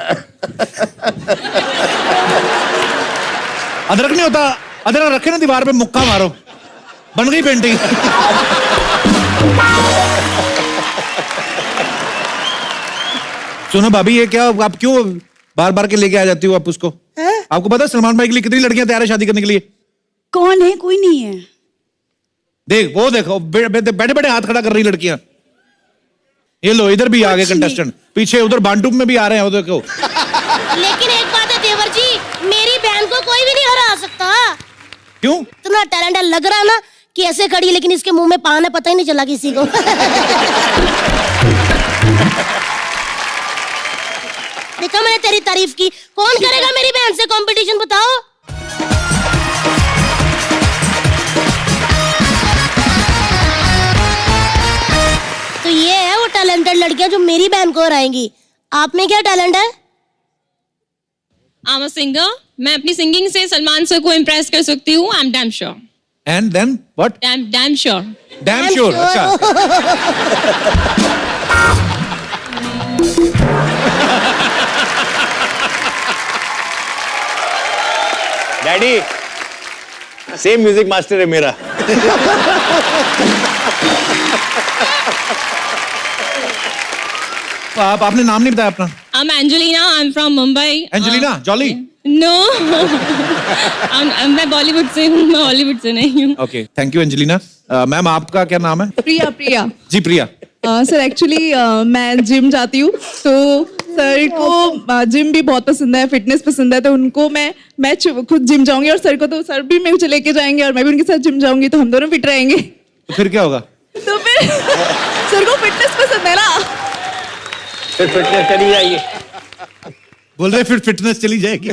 अदरक नहीं होता, अदरक रखे ना दीवार पे, मुक्का मारो, बन गई पेंटिंग। सुनो भाभी, ये क्या आप क्यों बार बार के लेके आ जाती हो आप उसको? आपको पता है सलमान भाई के लिए कितनी लड़कियां तैयार है शादी करने के लिए? कौन है? कोई नहीं है। देख वो देखो, बैठे बैठे हाथ खड़ा कर रही लड़कियां। ये लो, इधर भी आ गए कंटेस्टेंट, पीछे उधर बांटूप में भी आ रहे हैं, वो देखो। लेकिन एक बात है देवर जी, मेरी बहन को कोई भी नहीं हरा सकता। क्यों? इतना टैलेंट लग रहा है ना कि ऐसे खड़ी, लेकिन इसके मुंह में पान है, पता ही नहीं चला किसी को। देखा मैंने तेरी तारीफ की। कौन करेगा मेरी बहन से कंपटीशन, बताओ? तो ये है वो टैलेंटेड लड़कियां जो मेरी बहन को हराएंगी। आप में क्या टैलेंट है? I am a singer. मैं अपनी सिंगिंग से सलमान सर को इम्प्रेस कर सकती हूँ। I am damn sure. And then what? Damn sure. Damn sure. अच्छा। डैडी, सेम म्यूजिक मास्टर है मेरा। आपने नाम नहीं बताया अपना? I'm Angelina. I'm from Mumbai. Angelina Jolie? No. मैं बॉलीवुड से हूँ, मैं हॉलीवुड से नहीं हूँ। Okay, thank you Angelina. Ma'am आपका क्या नाम है? प्रिया। प्रिया जी प्रिया। सर एक्चुअली मैं जिम जाती हूँ, तो सर को जिम भी बहुत पसंद है, फिटनेस पसंद है, तो उनको मैं खुद जिम जाऊंगी और सर को तो सर भी मुझे लेके जाएंगे और मैं भी उनके साथ जिम जाऊंगी, तो हम दोनों फिट रहेंगे। तो फिर क्या होगा? तो फिर सर को फिटनेस पसंद है ना, फिर फिटनेस चली जाएगी। बोल रहे फिर फिटनेस चली जाएगी।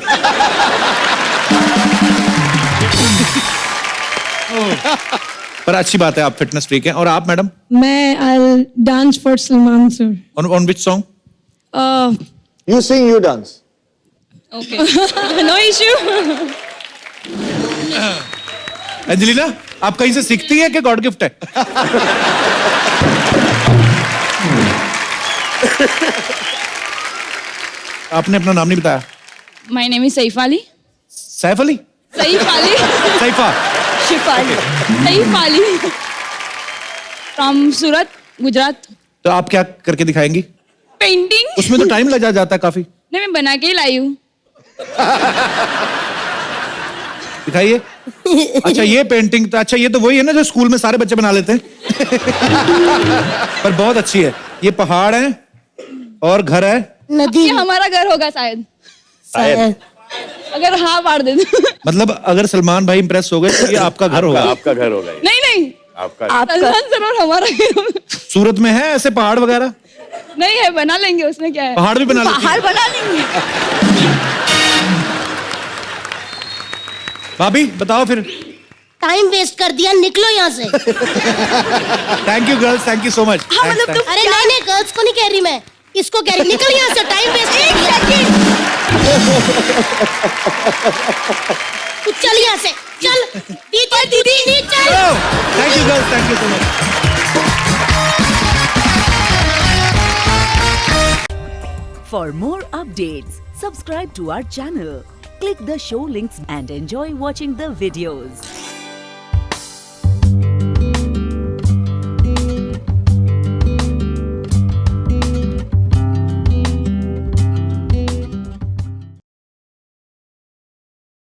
पर अच्छी बात है, आप फिटनेस फ्रीक हैं। और आप मैडम? मैं I'll dance for Salman sir. On which song? You sing, you dance. Okay. No issue. Angelina, आप कहीं से सीखती है कि गॉड गिफ्ट है? आपने अपना नाम नहीं बताया। My name is Saif Ali. Saif Ali? Saif Ali. सैफा? शिफाली। सईफ अली फ्रॉम सूरत, गुजरात। तो आप क्या करके दिखाएंगी? पेंटिंग। उसमें तो टाइम लग जाता है काफी। नहीं, मैं बना के ही लाई हूँ। दिखाइए। अच्छा ये पेंटिंग तो, अच्छा ये तो वही है ना जो स्कूल में सारे बच्चे बना लेते हैं। पर बहुत अच्छी है। ये पहाड़ है और घर है। नदी। ये हमारा घर होगा शायद। शायद। अगर हाँ मार दे तो। मतलब अगर सलमान भाई इंप्रेस हो गए तो ये आपका घर होगा। आपका घर होगा। नहीं आपका सलमान सर और हमारा घर होगा। सूरत में है ऐसे पहाड़ वगैरह? नहीं है, बना लेंगे, उसमें क्या है। पहाड़ भी बना लेंगे। पहाड़ बना लेंगे। भाभी बताओ फिर। टाइम वेस्ट कर दिया, निकलो यहाँ से। Thank you girls, thank you so much. अरे नहीं गर्ल्स को नहीं कह रही मैं, इसको कह रही, निकल यहाँ से, टाइम वेस्ट कर दिया। तू चल यहाँ से, चल दीदी चल। Thank you girls, thank you so much. For more updates, subscribe to our channel, click the show links and enjoy watching the videos.